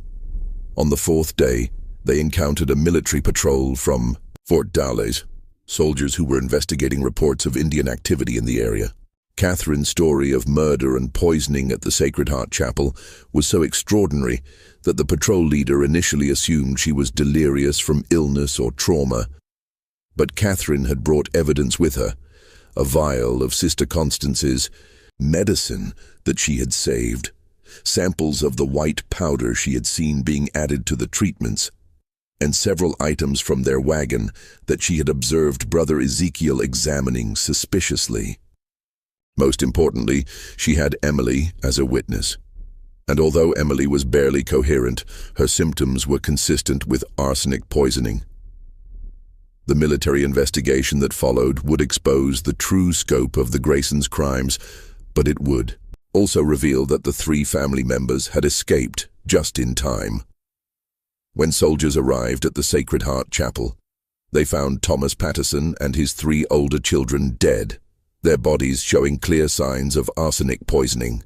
Speaker 1: On the 4th day, they encountered a military patrol from Fort Dalles, soldiers who were investigating reports of Indian activity in the area. Catherine's story of murder and poisoning at the Sacred Heart Chapel was so extraordinary that the patrol leader initially assumed she was delirious from illness or trauma. But Catherine had brought evidence with her, a vial of Sister Constance's medicine that she had saved, samples of the white powder she had seen being added to the treatments, and several items from their wagon that she had observed Brother Ezekiel examining suspiciously. Most importantly, she had Emily as a witness. And although Emily was barely coherent, her symptoms were consistent with arsenic poisoning. The military investigation that followed would expose the true scope of the Graysons' crimes, but it would also reveal that the 3 family members had escaped just in time. When soldiers arrived at the Sacred Heart Chapel, they found Thomas Patterson and his 3 older children dead, their bodies showing clear signs of arsenic poisoning.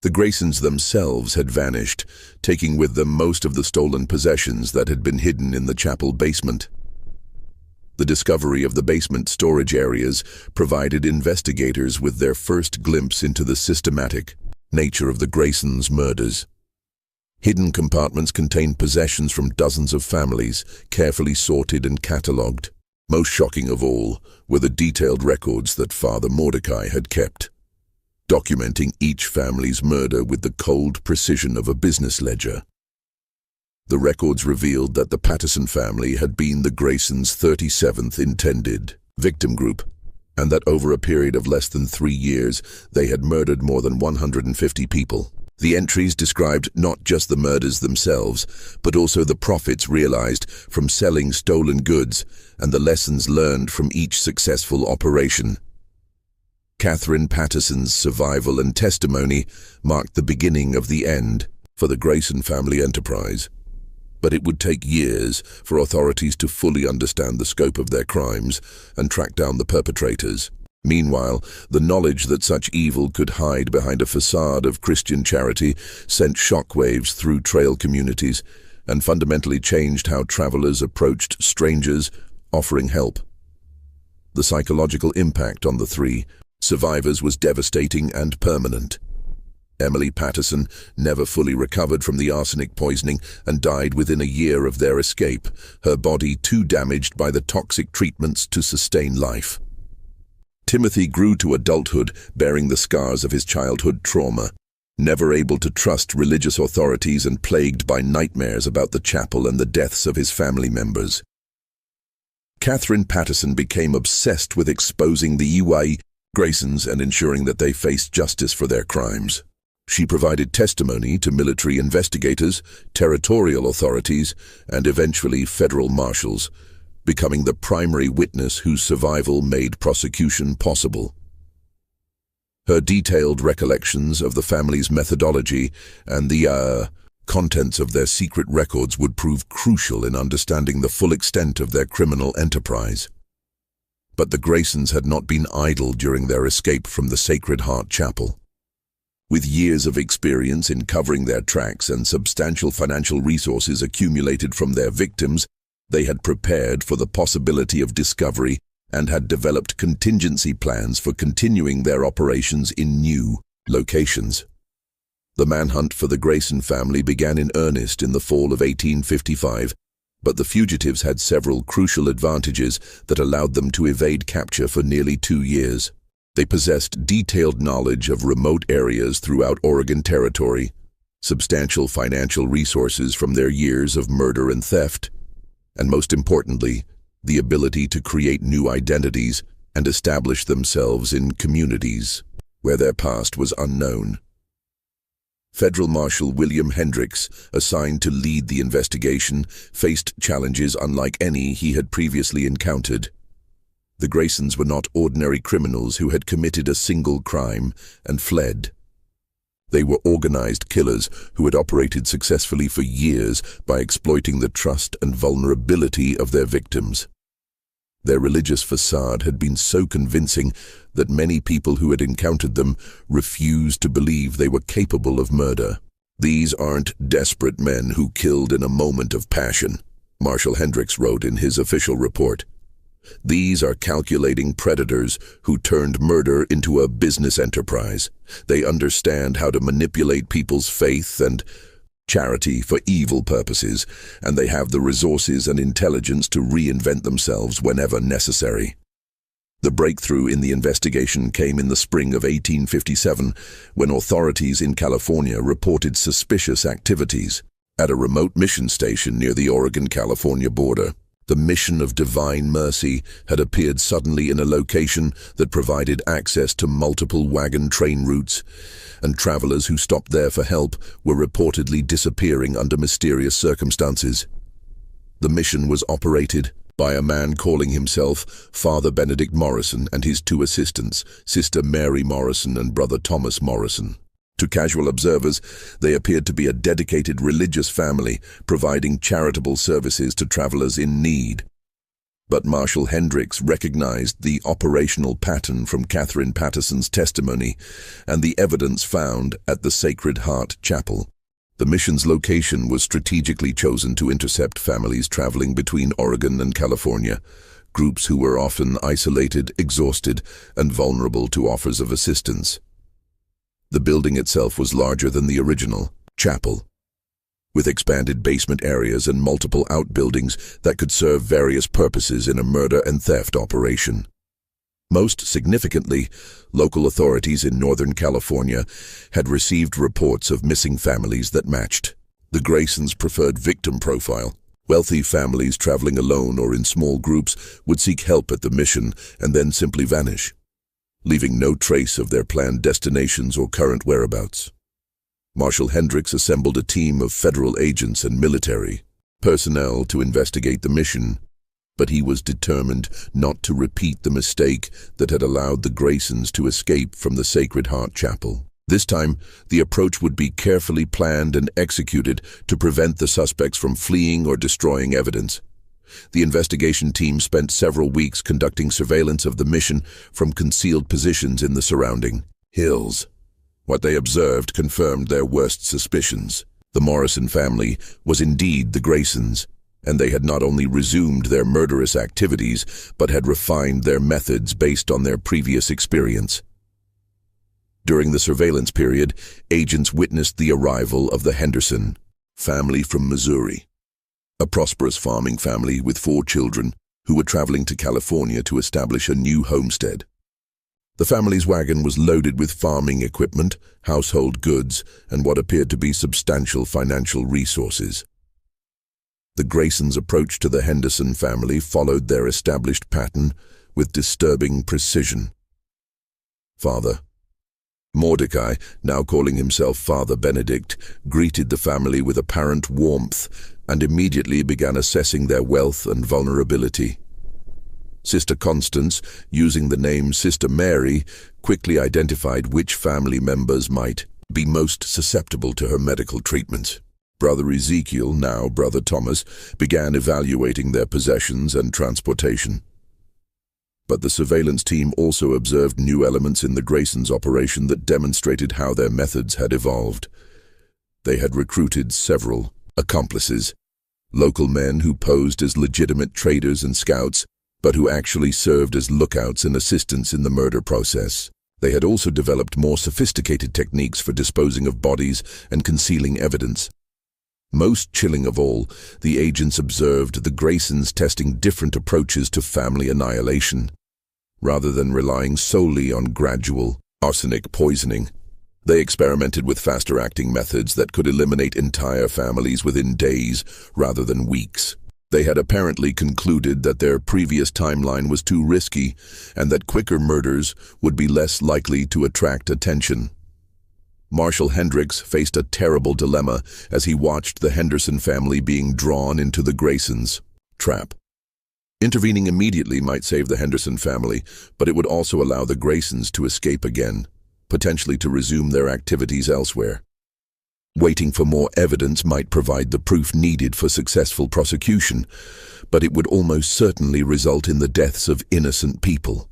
Speaker 1: The Graysons themselves had vanished, taking with them most of the stolen possessions that had been hidden in the chapel basement. The discovery of the basement storage areas provided investigators with their first glimpse into the systematic nature of the Graysons' murders. Hidden compartments contained possessions from dozens of families, carefully sorted and catalogued. Most shocking of all were the detailed records that Father Mordecai had kept, documenting each family's murder with the cold precision of a business ledger. The records revealed that the Patterson family had been the Graysons' 37th intended victim group, and that over a period of less than 3 years, they had murdered more than 150 people. The entries described not just the murders themselves, but also the profits realized from selling stolen goods and the lessons learned from each successful operation. Catherine Patterson's survival and testimony marked the beginning of the end for the Grayson family enterprise. But it would take years for authorities to fully understand the scope of their crimes and track down the perpetrators. Meanwhile, the knowledge that such evil could hide behind a facade of Christian charity sent shockwaves through trail communities and fundamentally changed how travelers approached strangers offering help. The psychological impact on the 3 survivors was devastating and permanent. Emily Patterson never fully recovered from the arsenic poisoning and died within a year of their escape, her body too damaged by the toxic treatments to sustain life. Timothy grew to adulthood bearing the scars of his childhood trauma, never able to trust religious authorities and plagued by nightmares about the chapel and the deaths of his family members. Catherine Patterson became obsessed with exposing the Graysons and ensuring that they faced justice for their crimes. She provided testimony to military investigators, territorial authorities, and eventually federal marshals, becoming the primary witness whose survival made prosecution possible. Her detailed recollections of the family's methodology and the contents of their secret records would prove crucial in understanding the full extent of their criminal enterprise. But the Graysons had not been idle during their escape from the Sacred Heart Chapel. With years of experience in covering their tracks and substantial financial resources accumulated from their victims, they had prepared for the possibility of discovery and had developed contingency plans for continuing their operations in new locations. The manhunt for the Grayson family began in earnest in the fall of 1855, but the fugitives had several crucial advantages that allowed them to evade capture for nearly 2 years. They possessed detailed knowledge of remote areas throughout Oregon Territory, substantial financial resources from their years of murder and theft, and most importantly, the ability to create new identities and establish themselves in communities where their past was unknown. Federal Marshal William Hendricks, assigned to lead the investigation, faced challenges unlike any he had previously encountered. The Graysons were not ordinary criminals who had committed a single crime and fled. They were organized killers who had operated successfully for years by exploiting the trust and vulnerability of their victims. Their religious facade had been so convincing that many people who had encountered them refused to believe they were capable of murder. "These aren't desperate men who killed in a moment of passion," Marshal Hendricks wrote in his official report. "These are calculating predators who turned murder into a business enterprise. They understand how to manipulate people's faith and charity for evil purposes, and they have the resources and intelligence to reinvent themselves whenever necessary." The breakthrough in the investigation came in the spring of 1857, when authorities in California reported suspicious activities at a remote mission station near the Oregon-California border. The Mission of Divine Mercy had appeared suddenly in a location that provided access to multiple wagon train routes, and travelers who stopped there for help were reportedly disappearing under mysterious circumstances. The mission was operated by a man calling himself Father Benedict Morrison and his 2 assistants, Sister Mary Morrison and Brother Thomas Morrison. To casual observers, they appeared to be a dedicated religious family, providing charitable services to travelers in need. But Marshal Hendricks recognized the operational pattern from Catherine Patterson's testimony and the evidence found at the Sacred Heart Chapel. The mission's location was strategically chosen to intercept families traveling between Oregon and California, groups who were often isolated, exhausted, and vulnerable to offers of assistance. The building itself was larger than the original chapel, with expanded basement areas and multiple outbuildings that could serve various purposes in a murder and theft operation. Most significantly, local authorities in Northern California had received reports of missing families that matched the Graysons' preferred victim profile. Wealthy families traveling alone or in small groups would seek help at the mission and then simply vanish, leaving no trace of their planned destinations or current whereabouts. Marshal Hendricks assembled a team of federal agents and military personnel to investigate the mission, but he was determined not to repeat the mistake that had allowed the Graysons to escape from the Sacred Heart Chapel. This time, the approach would be carefully planned and executed to prevent the suspects from fleeing or destroying evidence. The investigation team spent several weeks conducting surveillance of the mission from concealed positions in the surrounding hills. What they observed confirmed their worst suspicions. The Morrison family was indeed the Graysons, and they had not only resumed their murderous activities, but had refined their methods based on their previous experience. During the surveillance period, agents witnessed the arrival of the Henderson family from Missouri, a prosperous farming family with 4 children who were traveling to California to establish a new homestead. The family's wagon was loaded with farming equipment, household goods, and what appeared to be substantial financial resources. The Graysons' approach to the Henderson family followed their established pattern with disturbing precision. Father Mordecai, now calling himself Father Benedict, greeted the family with apparent warmth and immediately began assessing their wealth and vulnerability. Sister Constance, using the name Sister Mary, quickly identified which family members might be most susceptible to her medical treatment. Brother Ezekiel, now Brother Thomas, began evaluating their possessions and transportation. But the surveillance team also observed new elements in the Graysons' operation that demonstrated how their methods had evolved. They had recruited several accomplices, local men who posed as legitimate traders and scouts, but who actually served as lookouts and assistants in the murder process. They had also developed more sophisticated techniques for disposing of bodies and concealing evidence. Most chilling of all, the agents observed the Graysons testing different approaches to family annihilation. Rather than relying solely on gradual arsenic poisoning, they experimented with faster-acting methods that could eliminate entire families within days rather than weeks. They had apparently concluded that their previous timeline was too risky and that quicker murders would be less likely to attract attention. Marshal Hendricks faced a terrible dilemma as he watched the Henderson family being drawn into the Graysons' trap. Intervening immediately might save the Henderson family, but it would also allow the Graysons to escape again, potentially to resume their activities elsewhere. Waiting for more evidence might provide the proof needed for successful prosecution, but it would almost certainly result in the deaths of innocent people.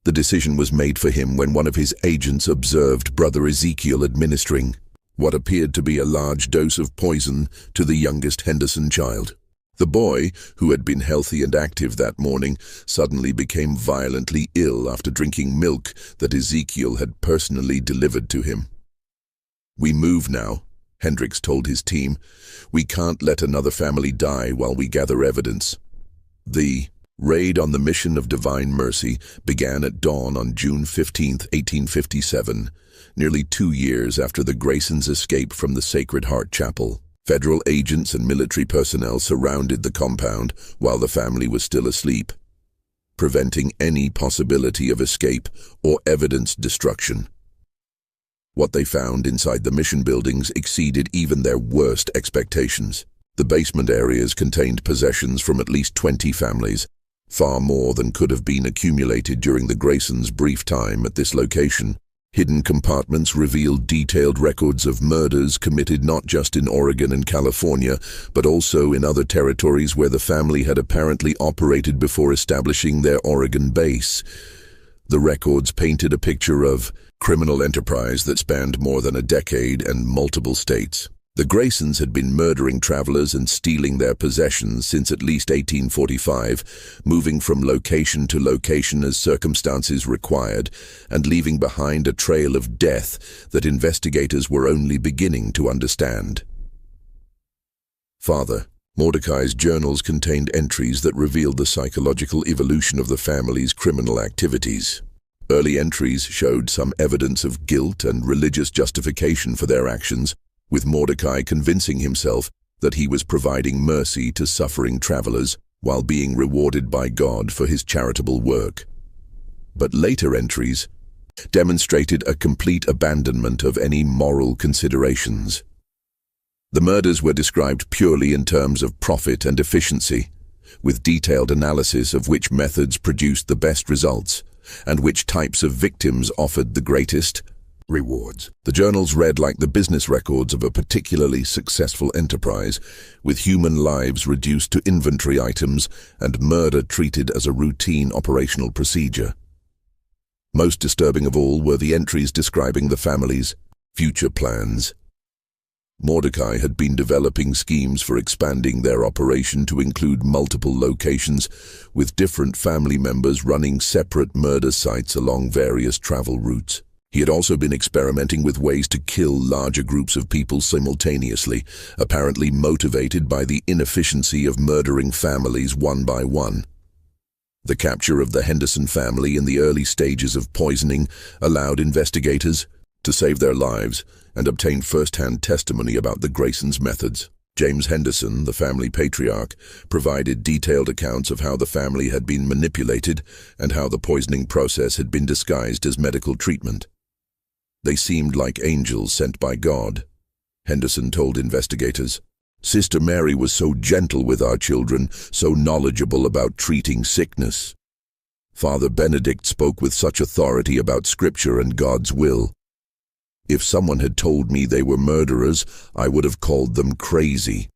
Speaker 1: The decision was made for him when one of his agents observed Brother Ezekiel administering what appeared to be a large dose of poison to the youngest Henderson child. The boy, who had been healthy and active that morning, suddenly became violently ill after drinking milk that Ezekiel had personally delivered to him. "We move now," Hendricks told his team. "We can't let another family die while we gather evidence." The raid on the mission of Divine Mercy began at dawn on June 15, 1857, nearly 2 years after the Graysons' escape from the Sacred Heart Chapel. Federal agents and military personnel surrounded the compound while the family was still asleep, preventing any possibility of escape or evidence destruction. What they found inside the mission buildings exceeded even their worst expectations. The basement areas contained possessions from at least 20 families, far more than could have been accumulated during the Graysons' brief time at this location. Hidden compartments revealed detailed records of murders committed not just in Oregon and California, but also in other territories where the family had apparently operated before establishing their Oregon base. The records painted a picture of criminal enterprise that spanned more than a decade and multiple states. The Graysons had been murdering travelers and stealing their possessions since at least 1845, moving from location to location as circumstances required, and leaving behind a trail of death that investigators were only beginning to understand. Father Mordecai's journals contained entries that revealed the psychological evolution of the family's criminal activities. Early entries showed some evidence of guilt and religious justification for their actions, with Mordecai convincing himself that he was providing mercy to suffering travelers while being rewarded by God for his charitable work. But later entries demonstrated a complete abandonment of any moral considerations. The murders were described purely in terms of profit and efficiency, with detailed analysis of which methods produced the best results and which types of victims offered the greatest rewards. The journals read like the business records of a particularly successful enterprise, with human lives reduced to inventory items and murder treated as a routine operational procedure. Most disturbing of all were the entries describing the family's future plans. Mordecai had been developing schemes for expanding their operation to include multiple locations, with different family members running separate murder sites along various travel routes. He had also been experimenting with ways to kill larger groups of people simultaneously, apparently motivated by the inefficiency of murdering families one by one. The capture of the Henderson family in the early stages of poisoning allowed investigators to save their lives and obtain first-hand testimony about the Graysons' methods. James Henderson, the family patriarch, provided detailed accounts of how the family had been manipulated and how the poisoning process had been disguised as medical treatment. They seemed like angels sent by God, Henderson told investigators. Sister Mary was so gentle with our children, so knowledgeable about treating sickness. Father Benedict spoke with such authority about Scripture and God's will. If someone had told me they were murderers, I would have called them crazy.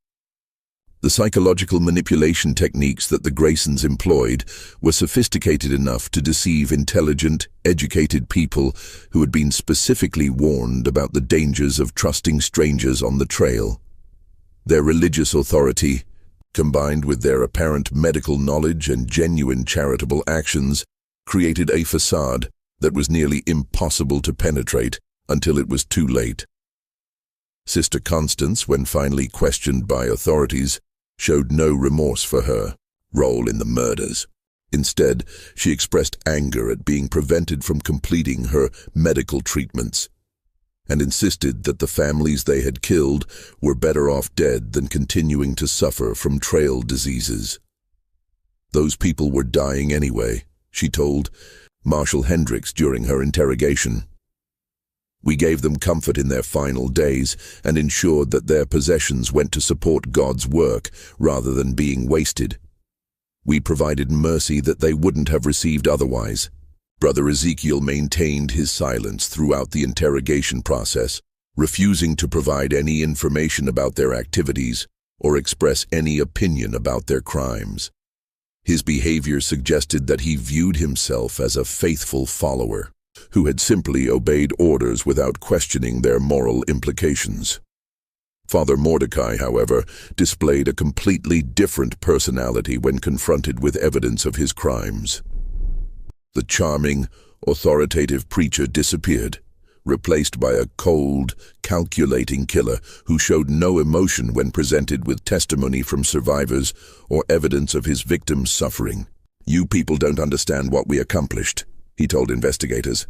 Speaker 1: The psychological manipulation techniques that the Graysons employed were sophisticated enough to deceive intelligent, educated people who had been specifically warned about the dangers of trusting strangers on the trail. Their religious authority, combined with their apparent medical knowledge and genuine charitable actions, created a facade that was nearly impossible to penetrate until it was too late. Sister Constance, when finally questioned by authorities, showed no remorse for her role in the murders. Instead, she expressed anger at being prevented from completing her medical treatments, and insisted that the families they had killed were better off dead than continuing to suffer from trail diseases. Those people were dying anyway, she told Marshal Hendricks during her interrogation. We gave them comfort in their final days and ensured that their possessions went to support God's work rather than being wasted. We provided mercy that they wouldn't have received otherwise. Brother Ezekiel maintained his silence throughout the interrogation process, refusing to provide any information about their activities or express any opinion about their crimes. His behavior suggested that he viewed himself as a faithful follower who had simply obeyed orders without questioning their moral implications. Father Mordecai, however, displayed a completely different personality when confronted with evidence of his crimes. The charming, authoritative preacher disappeared, replaced by a cold, calculating killer who showed no emotion when presented with testimony from survivors or evidence of his victims' suffering. "You people don't understand what we accomplished," he told investigators.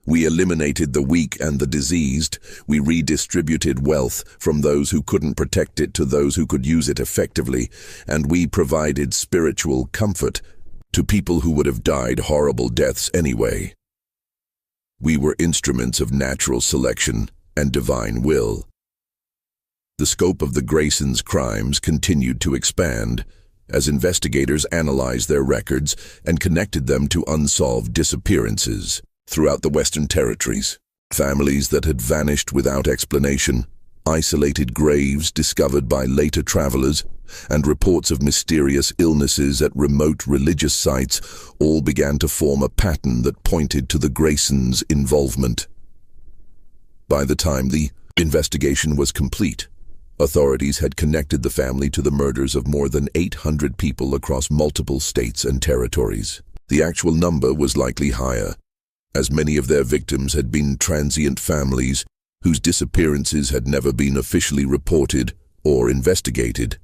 Speaker 1: "We eliminated the weak and the diseased. We redistributed wealth from those who couldn't protect it to those who could use it effectively, and we provided spiritual comfort to people who would have died horrible deaths anyway. We were instruments of natural selection and divine will." The scope of the Graysons' crimes continued to expand as investigators analyzed their records and connected them to unsolved disappearances. throughout the Western Territories. Families that had vanished without explanation, isolated graves discovered by later travelers, and reports of mysterious illnesses at remote religious sites all began to form a pattern that pointed to the Graysons' involvement. By the time the investigation was complete, authorities had connected the family to the murders of more than 800 people across multiple states and territories. The actual number was likely higher, as many of their victims had been transient families whose disappearances had never been officially reported or investigated.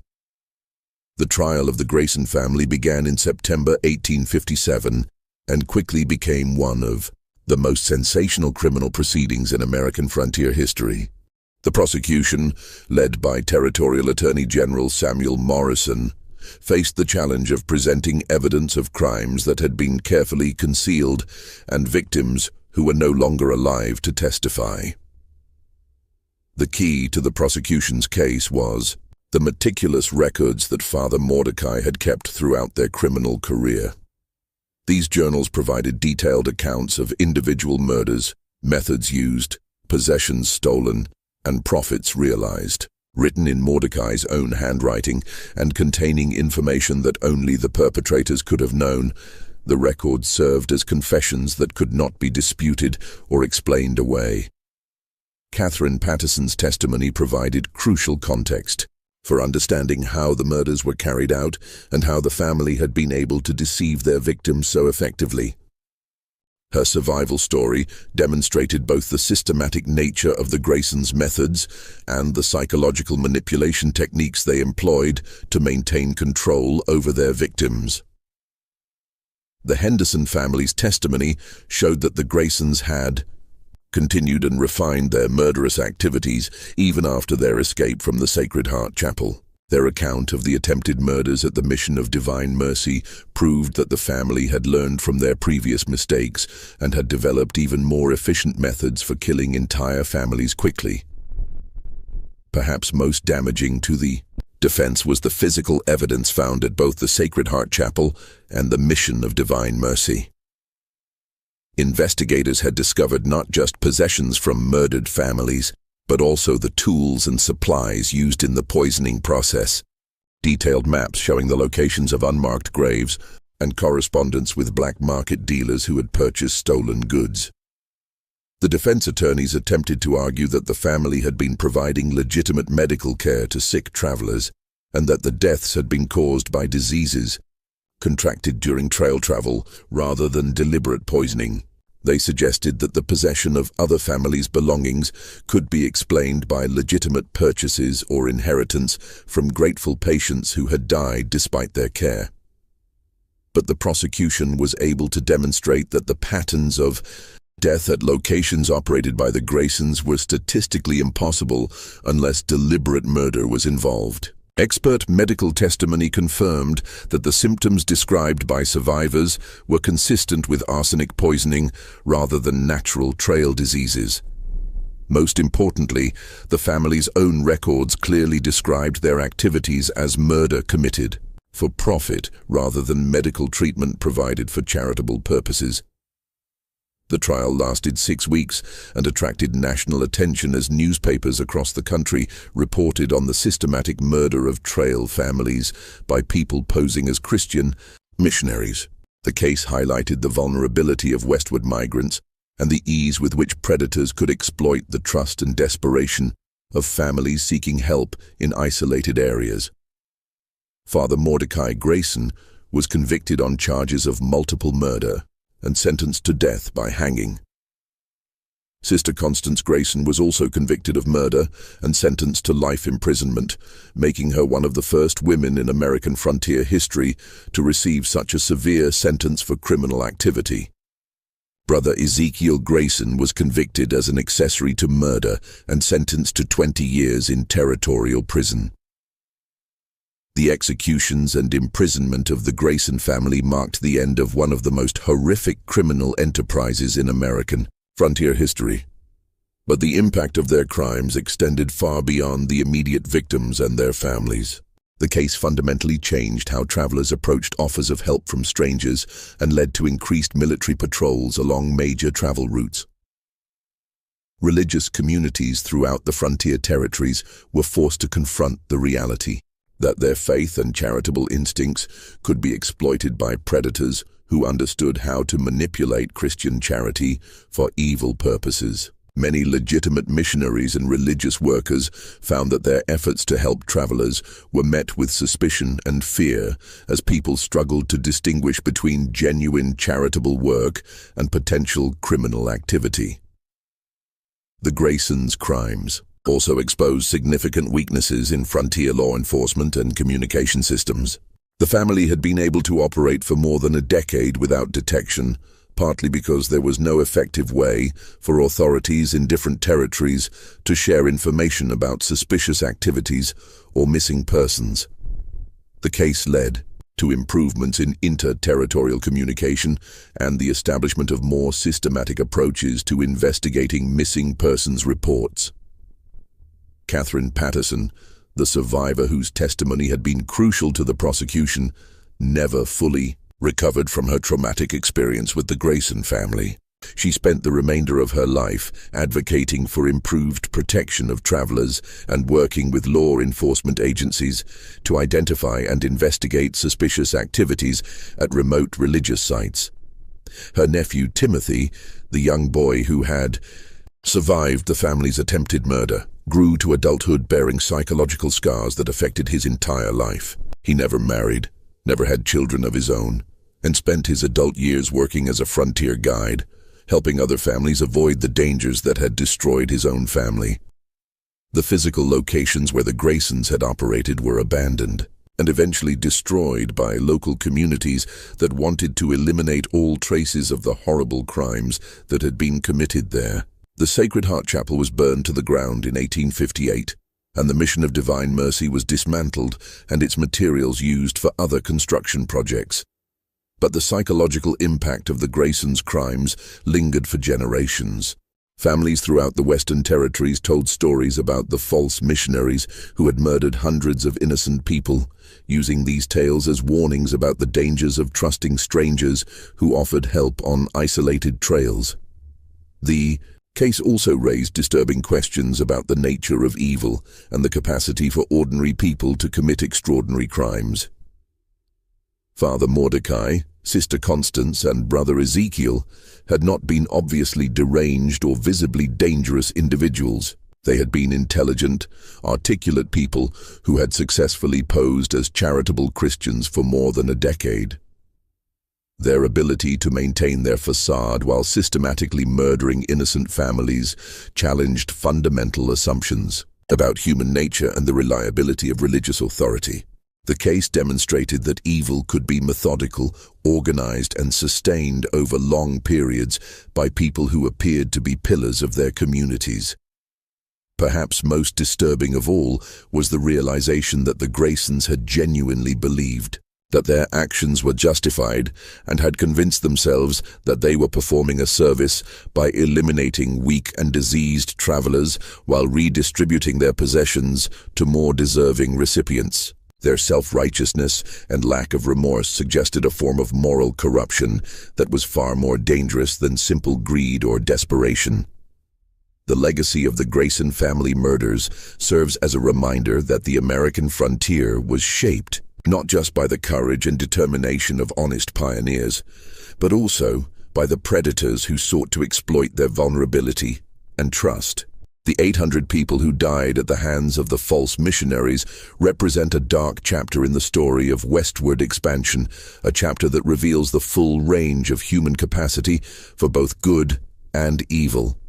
Speaker 1: The trial of the Grayson family began in September 1857 and quickly became one of the most sensational criminal proceedings in American frontier history. The prosecution, led by Territorial Attorney General Samuel Morrison, faced the challenge of presenting evidence of crimes that had been carefully concealed and victims who were no longer alive to testify. The key to the prosecution's case was the meticulous records that Father Mordecai had kept throughout their criminal career. These journals provided detailed accounts of individual murders, methods used, possessions stolen, and profits realized, written in Mordecai's own handwriting and containing information that only the perpetrators could have known. The records served as confessions that could not be disputed or explained away. Catherine Patterson's testimony provided crucial context for understanding how the murders were carried out and how the family had been able to deceive their victims so effectively. Her survival story demonstrated both the systematic nature of the Graysons' methods and the psychological manipulation techniques they employed to maintain control over their victims. The Henderson family's testimony showed that the Graysons had continued and refined their murderous activities even after their escape from the Sacred Heart Chapel. Their account of the attempted murders at the Mission of Divine Mercy proved that the family had learned from their previous mistakes and had developed even more efficient methods for killing entire families quickly. Perhaps most damaging to the defense was the physical evidence found at both the Sacred Heart Chapel and the Mission of Divine Mercy. Investigators had discovered not just possessions from murdered families, but also the tools and supplies used in the poisoning process. Detailed maps showing the locations of unmarked graves and correspondence with black market dealers who had purchased stolen goods. The defense attorneys attempted to argue that the family had been providing legitimate medical care to sick travelers and that the deaths had been caused by diseases contracted during trail travel rather than deliberate poisoning. They suggested that the possession of other families' belongings could be explained by legitimate purchases or inheritance from grateful patients who had died despite their care. But the prosecution was able to demonstrate that the patterns of death at locations operated by the Graysons were statistically impossible unless deliberate murder was involved. Expert medical testimony confirmed that the symptoms described by survivors were consistent with arsenic poisoning rather than natural trail diseases. Most importantly, the family's own records clearly described their activities as murder committed for profit rather than medical treatment provided for charitable purposes. The trial lasted 6 weeks and attracted national attention as newspapers across the country reported on the systematic murder of trail families by people posing as Christian missionaries. The case highlighted the vulnerability of westward migrants and the ease with which predators could exploit the trust and desperation of families seeking help in isolated areas. Father Mordecai Grayson was convicted on charges of multiple murder and sentenced to death by hanging. Sister Constance Grayson was also convicted of murder and sentenced to life imprisonment, making her one of the first women in American frontier history to receive such a severe sentence for criminal activity. Brother Ezekiel Grayson was convicted as an accessory to murder and sentenced to 20 years in territorial prison. The executions and imprisonment of the Grayson family marked the end of one of the most horrific criminal enterprises in American frontier history. But the impact of their crimes extended far beyond the immediate victims and their families. The case fundamentally changed how travelers approached offers of help from strangers and led to increased military patrols along major travel routes. Religious communities throughout the frontier territories were forced to confront the reality that their faith and charitable instincts could be exploited by predators who understood how to manipulate Christian charity for evil purposes. Many legitimate missionaries and religious workers found that their efforts to help travelers were met with suspicion and fear as people struggled to distinguish between genuine charitable work and potential criminal activity. The Graysons' crimes also exposed significant weaknesses in frontier law enforcement and communication systems. The family had been able to operate for more than a decade without detection, partly because there was no effective way for authorities in different territories to share information about suspicious activities or missing persons. The case led to improvements in inter-territorial communication and the establishment of more systematic approaches to investigating missing persons reports. Catherine Patterson, the survivor whose testimony had been crucial to the prosecution, never fully recovered from her traumatic experience with the Grayson family. She spent the remainder of her life advocating for improved protection of travelers and working with law enforcement agencies to identify and investigate suspicious activities at remote religious sites. Her nephew Timothy, the young boy who had survived the family's attempted murder, grew to adulthood bearing psychological scars that affected his entire life. He never married, never had children of his own, and spent his adult years working as a frontier guide, helping other families avoid the dangers that had destroyed his own family. The physical locations where the Graysons had operated were abandoned and eventually destroyed by local communities that wanted to eliminate all traces of the horrible crimes that had been committed there. The Sacred Heart Chapel was burned to the ground in 1858, and the Mission of Divine Mercy was dismantled and its materials used for other construction projects. But the psychological impact of the Graysons' crimes lingered for generations. Families throughout the Western Territories told stories about the false missionaries who had murdered hundreds of innocent people, using these tales as warnings about the dangers of trusting strangers who offered help on isolated trails. The case also raised disturbing questions about the nature of evil and the capacity for ordinary people to commit extraordinary crimes. Father Mordecai, Sister Constance, and Brother Ezekiel had not been obviously deranged or visibly dangerous individuals. They had been intelligent, articulate people who had successfully posed as charitable Christians for more than a decade. Their ability to maintain their facade while systematically murdering innocent families challenged fundamental assumptions about human nature and the reliability of religious authority. The case demonstrated that evil could be methodical, organized, and sustained over long periods by people who appeared to be pillars of their communities. Perhaps most disturbing of all was the realization that the Graysons had genuinely believed that their actions were justified and had convinced themselves that they were performing a service by eliminating weak and diseased travelers while redistributing their possessions to more deserving recipients. Their self-righteousness and lack of remorse suggested a form of moral corruption that was far more dangerous than simple greed or desperation. The legacy of the Grayson family murders serves as a reminder that the American frontier was shaped not just by the courage and determination of honest pioneers, but also by the predators who sought to exploit their vulnerability and trust. The 800 people who died at the hands of the false missionaries represent a dark chapter in the story of westward expansion, a chapter that reveals the full range of human capacity for both good and evil.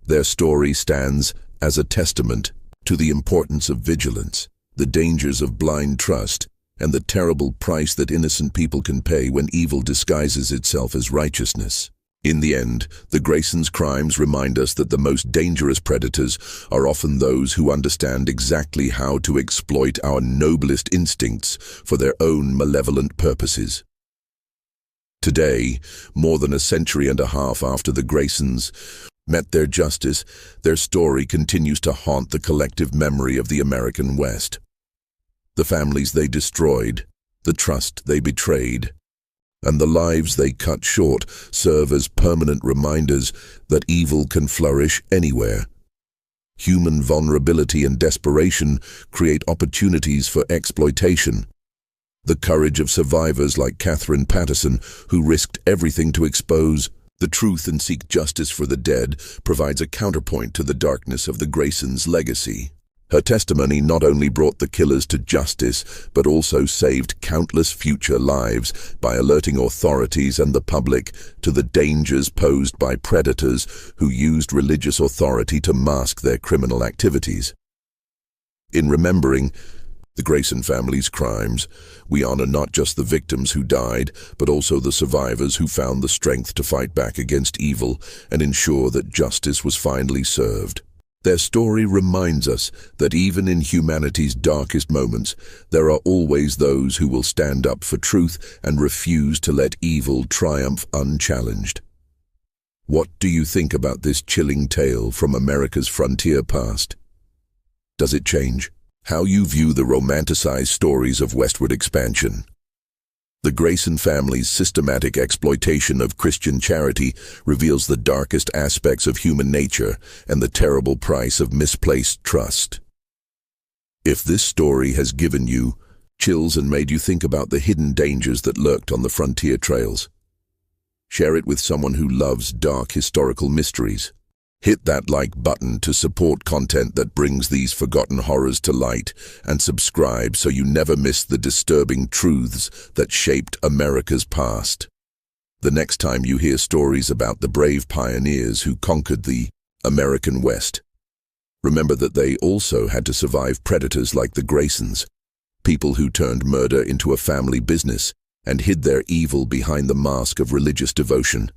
Speaker 1: Their story stands as a testament to the importance of vigilance, the dangers of blind trust, and the terrible price that innocent people can pay when evil disguises itself as righteousness. In the end, the Graysons' crimes remind us that the most dangerous predators are often those who understand exactly how to exploit our noblest instincts for their own malevolent purposes. Today, more than a century and a half after the Graysons met their justice, their story continues to haunt the collective memory of the American West. the families they destroyed, the trust they betrayed, and the lives they cut short serve as permanent reminders that evil can flourish anywhere. Human vulnerability and desperation create opportunities for exploitation. The courage of survivors like Catherine Patterson, who risked everything to expose the truth and seek justice for the dead, provides a counterpoint to the darkness of the Graysons' legacy. Her testimony not only brought the killers to justice, but also saved countless future lives by alerting authorities and the public to the dangers posed by predators who used religious authority to mask their criminal activities. In remembering the Grayson family's crimes, we honor not just the victims who died, but also the survivors who found the strength to fight back against evil and ensure that justice was finally served. Their story reminds us that even in humanity's darkest moments, there are always those who will stand up for truth and refuse to let evil triumph unchallenged. What do you think about this chilling tale from America's frontier past? Does it change how you view the romanticized stories of westward expansion? The Grayson family's systematic exploitation of Christian charity reveals the darkest aspects of human nature and the terrible price of misplaced trust. If this story has given you chills and made you think about the hidden dangers that lurked on the frontier trails, share it with someone who loves dark historical mysteries. Hit that like button to support content that brings these forgotten horrors to light, and subscribe so you never miss the disturbing truths that shaped America's past. The next time you hear stories about the brave pioneers who conquered the American West, remember that they also had to survive predators like the Graysons, people who turned murder into a family business and hid their evil behind the mask of religious devotion.